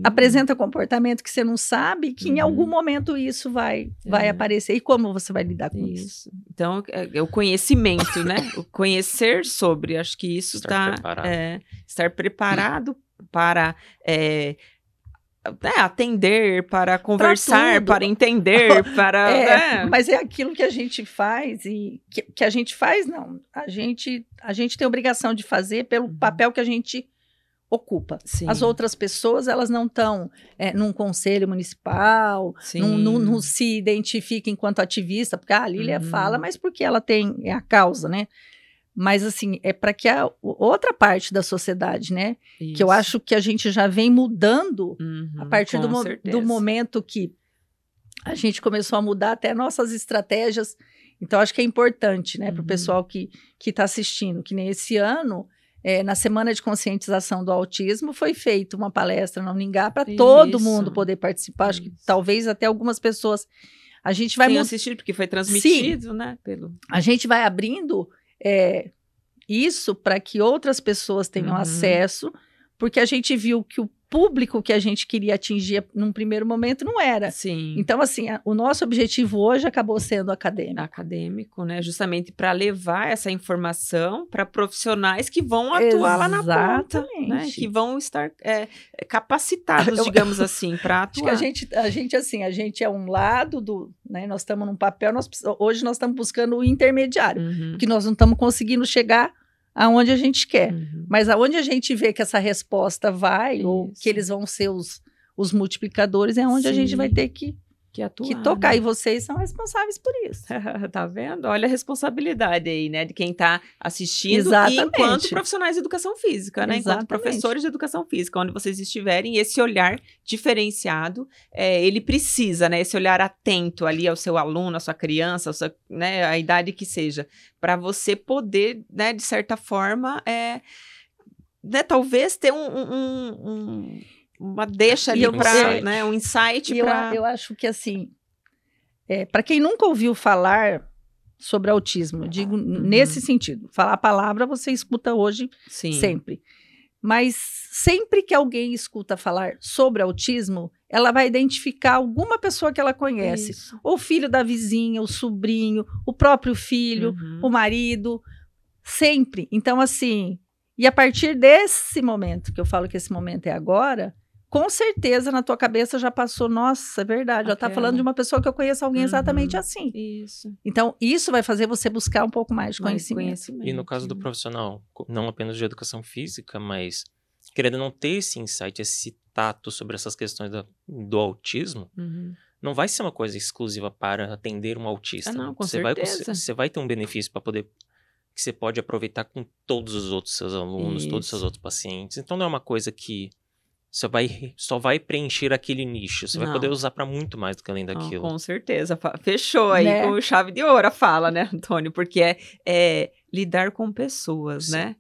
apresenta comportamento que você não sabe, que em algum momento isso vai aparecer. E como você vai lidar com isso? Então, é o conhecimento, né? O conhecer sobre, acho que isso estar preparado para atender, para conversar, para entender, para... Mas é aquilo que a gente faz, e que a gente faz, não. A gente tem obrigação de fazer pelo papel que a gente ocupa. Sim. As outras pessoas, elas não estão num conselho municipal, não se identificam enquanto ativista, porque a Lília fala, mas porque ela tem a causa, né? Mas, assim, é para que a outra parte da sociedade, né? Isso. Que eu acho que a gente já vem mudando a partir do momento que a gente começou a mudar até nossas estratégias. Então, acho que é importante, né? Para o pessoal que está assistindo, que nem esse ano, na Semana de Conscientização do Autismo, foi feita uma palestra na Uningá para todo mundo poder participar. Acho que talvez até algumas pessoas... A gente vai assistir, porque foi transmitido, né? A gente vai abrindo... isso para que outras pessoas tenham acesso, porque a gente viu que o público que a gente queria atingir num primeiro momento não era. Sim. Então, assim, o nosso objetivo hoje acabou sendo acadêmico. Acadêmico, né? Justamente para levar essa informação para profissionais que vão atuar lá na ponta, né? Que vão estar capacitados, digamos assim, para atuar. Acho que a gente é um lado do... Né? Nós estamos num papel, hoje nós estamos buscando o intermediário, porque nós não estamos conseguindo chegar aonde a gente quer. Mas aonde a gente vê que essa resposta vai, ou que eles vão ser os multiplicadores, é onde a gente vai ter que atuar, que tocar. Né? E vocês são responsáveis por isso. Tá vendo? Olha a responsabilidade aí, né? De quem está assistindo. Exatamente. E enquanto profissionais de educação física, né? Enquanto professores de educação física, onde vocês estiverem, esse olhar diferenciado, ele precisa, né? Esse olhar atento ali ao seu aluno, à sua criança, né? A idade que seja, para você poder, né? De certa forma, né? Talvez ter uma deixa ali para, né, um insight para... Eu acho que, assim, para quem nunca ouviu falar sobre autismo, eu digo nesse sentido, falar a palavra você escuta hoje sempre. Mas sempre que alguém escuta falar sobre autismo, ela vai identificar alguma pessoa que ela conhece. Isso. O filho da vizinha, o sobrinho, o próprio filho, o marido, sempre. Então, assim, e a partir desse momento, que eu falo que esse momento é agora... Com certeza, na tua cabeça já passou, nossa, é verdade, já tá falando de uma pessoa que eu conheço alguém exatamente assim. Isso. Então, isso vai fazer você buscar um pouco mais de conhecimento. E no caso do profissional, não apenas de educação física, mas querendo não ter esse insight, esse tato sobre essas questões do autismo, não vai ser uma coisa exclusiva para atender um autista. Não, com certeza. Você vai ter um benefício para poder... que você pode aproveitar com todos os outros seus alunos, todos os seus outros pacientes. Então, não é uma coisa que... só vai preencher aquele nicho. Você vai poder usar para muito mais do que além daquilo. Com certeza. Fechou aí com chave de ouro a fala, né, Antônio? Porque é lidar com pessoas, né?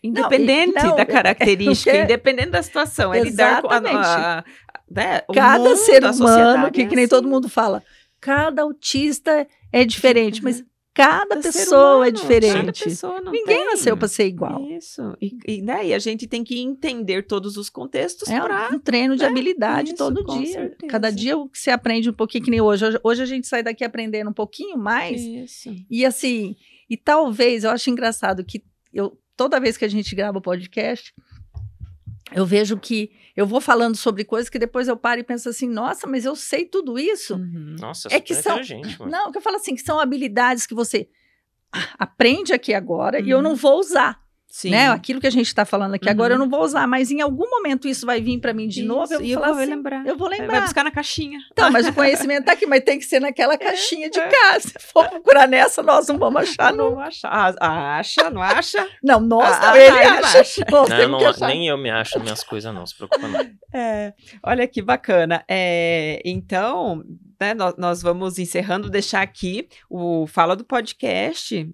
Independente da característica, independente da situação. É lidar com cada mundo, ser humano, que nem todo mundo fala. Cada autista é diferente, mas... Cada pessoa é diferente. Cada pessoa Ninguém nasceu para ser igual. Isso. E daí a gente tem que entender todos os contextos. Um treino de habilidade todo dia. Certeza. Cada dia você aprende um pouquinho, que nem hoje. Hoje a gente sai daqui aprendendo um pouquinho mais. Isso. E assim, e talvez, eu acho engraçado que toda vez que a gente grava o podcast, eu vejo que eu vou falando sobre coisas que depois eu paro e penso assim, nossa, mas eu sei tudo isso. Nossa, É que são, inteligente, mano. não, que eu falo assim, que são habilidades que você aprende aqui agora e eu não vou usar. Sim. Né? Aquilo que a gente está falando aqui agora eu não vou usar, mas em algum momento isso vai vir para mim de novo. Eu vou e falar eu vou assim, lembrar. eu vou Vai lembrar. buscar na caixinha. Então, mas o conhecimento tá aqui, mas tem que ser naquela caixinha de casa. Se for procurar nessa, nós não vamos achar, não. Não acha? Acha, não acha? Não, nós não, ele ele acha. Nós Não, temos que achar. nem eu me acho nas minhas coisas, não. Se preocupa, não. Olha que bacana. Então, né, nós vamos encerrando, deixar aqui o Fala do Podcast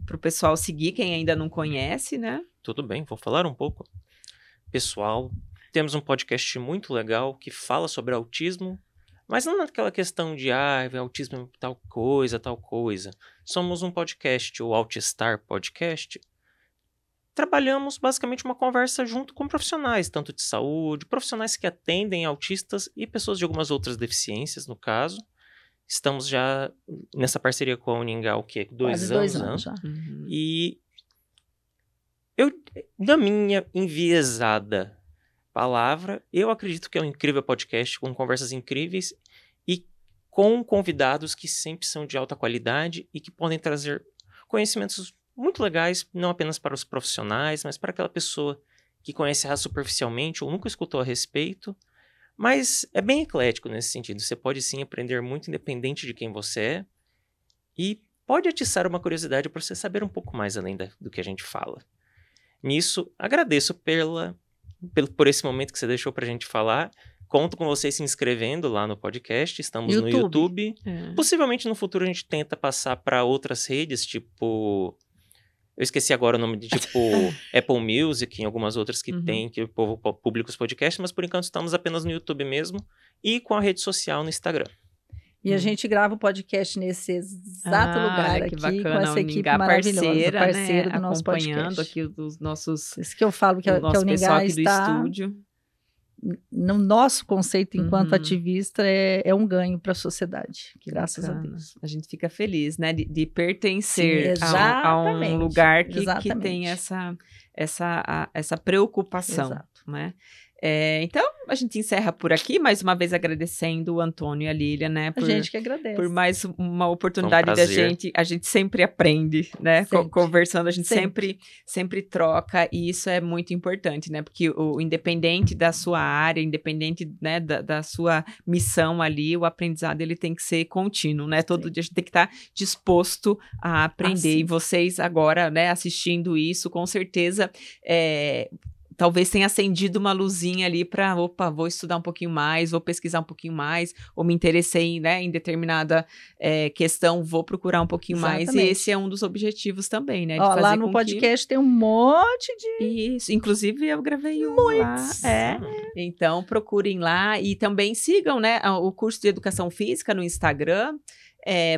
para o pessoal seguir, quem ainda não conhece, né? Tudo bem, vou falar um pouco. Pessoal, temos um podcast muito legal que fala sobre autismo, mas não naquela questão de, autismo é tal coisa, tal coisa. Somos um podcast, o Altistar Podcast. Trabalhamos basicamente uma conversa junto com profissionais, tanto de saúde, profissionais que atendem autistas e pessoas de algumas outras deficiências, no caso. Estamos já nessa parceria com a Uningá, que é 2 anos já. E eu, na minha enviesada palavra, eu acredito que é um incrível podcast com conversas incríveis e com convidados que sempre são de alta qualidade e que podem trazer conhecimentos muito legais, não apenas para os profissionais, mas para aquela pessoa que conhece superficialmente ou nunca escutou a respeito. Mas é bem eclético nesse sentido. Você pode sim aprender muito independente de quem você é e pode atiçar uma curiosidade para você saber um pouco mais além do que a gente fala. Nisso, agradeço por esse momento que você deixou pra gente falar. Conto com vocês se inscrevendo lá no podcast. Estamos no YouTube. Possivelmente no futuro a gente tenta passar para outras redes, tipo... Eu esqueci agora o nome de tipo Apple Music, em algumas outras que tem, que o povo publica os podcasts, mas por enquanto estamos apenas no YouTube mesmo e com a rede social no Instagram. E a gente grava o podcast nesse exato lugar aqui, bacana, com essa equipe maravilhosa, parceira do nosso podcast. Acompanhando aqui os nossos... Isso que eu falo, que a Uningá está... do estúdio. No nosso conceito enquanto ativista é um ganho para a sociedade, graças a Deus. A gente fica feliz, né, de pertencer a um lugar que tem essa preocupação, né? Então, a gente encerra por aqui, mais uma vez agradecendo o Antônio e a Lília, né? A gente que agradece. Por mais uma oportunidade da gente. A gente sempre aprende, né? Conversando, a gente sempre troca, e isso é muito importante, né? Porque o independente da sua área, independente, né, da sua missão ali, o aprendizado ele tem que ser contínuo, né? Todo dia a gente tem que estar disposto a aprender. E vocês agora, né, assistindo isso, com certeza... talvez tenha acendido uma luzinha ali para, vou estudar um pouquinho mais, vou pesquisar um pouquinho mais, ou me interessei, né, em determinada questão, vou procurar um pouquinho mais, e esse é um dos objetivos também, né, de fazer lá no podcast tem um monte de... Isso, inclusive eu gravei um lá. Então procurem lá e também sigam, né, o curso de Educação Física no Instagram,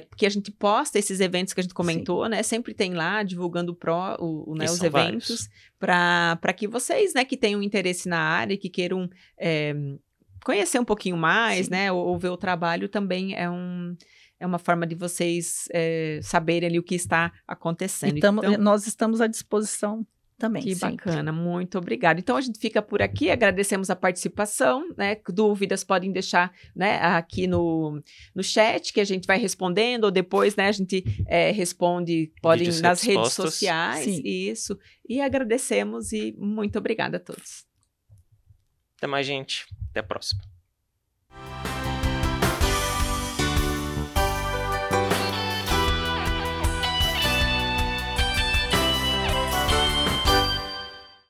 porque a gente posta esses eventos que a gente comentou, né? Sempre tem lá, divulgando os eventos, para que vocês, né, que tenham interesse na área e que queiram conhecer um pouquinho mais, né? Ou ver o trabalho, também é uma forma de vocês saberem ali o que está acontecendo. Então, nós estamos à disposição também. Que bacana, muito obrigada. Então a gente fica por aqui, agradecemos a participação, né? Dúvidas podem deixar, né, aqui no chat, que a gente vai respondendo, ou depois, né, a gente responde, podem nas redes sociais, isso. E agradecemos e muito obrigada a todos. Até mais, gente. Até a próxima.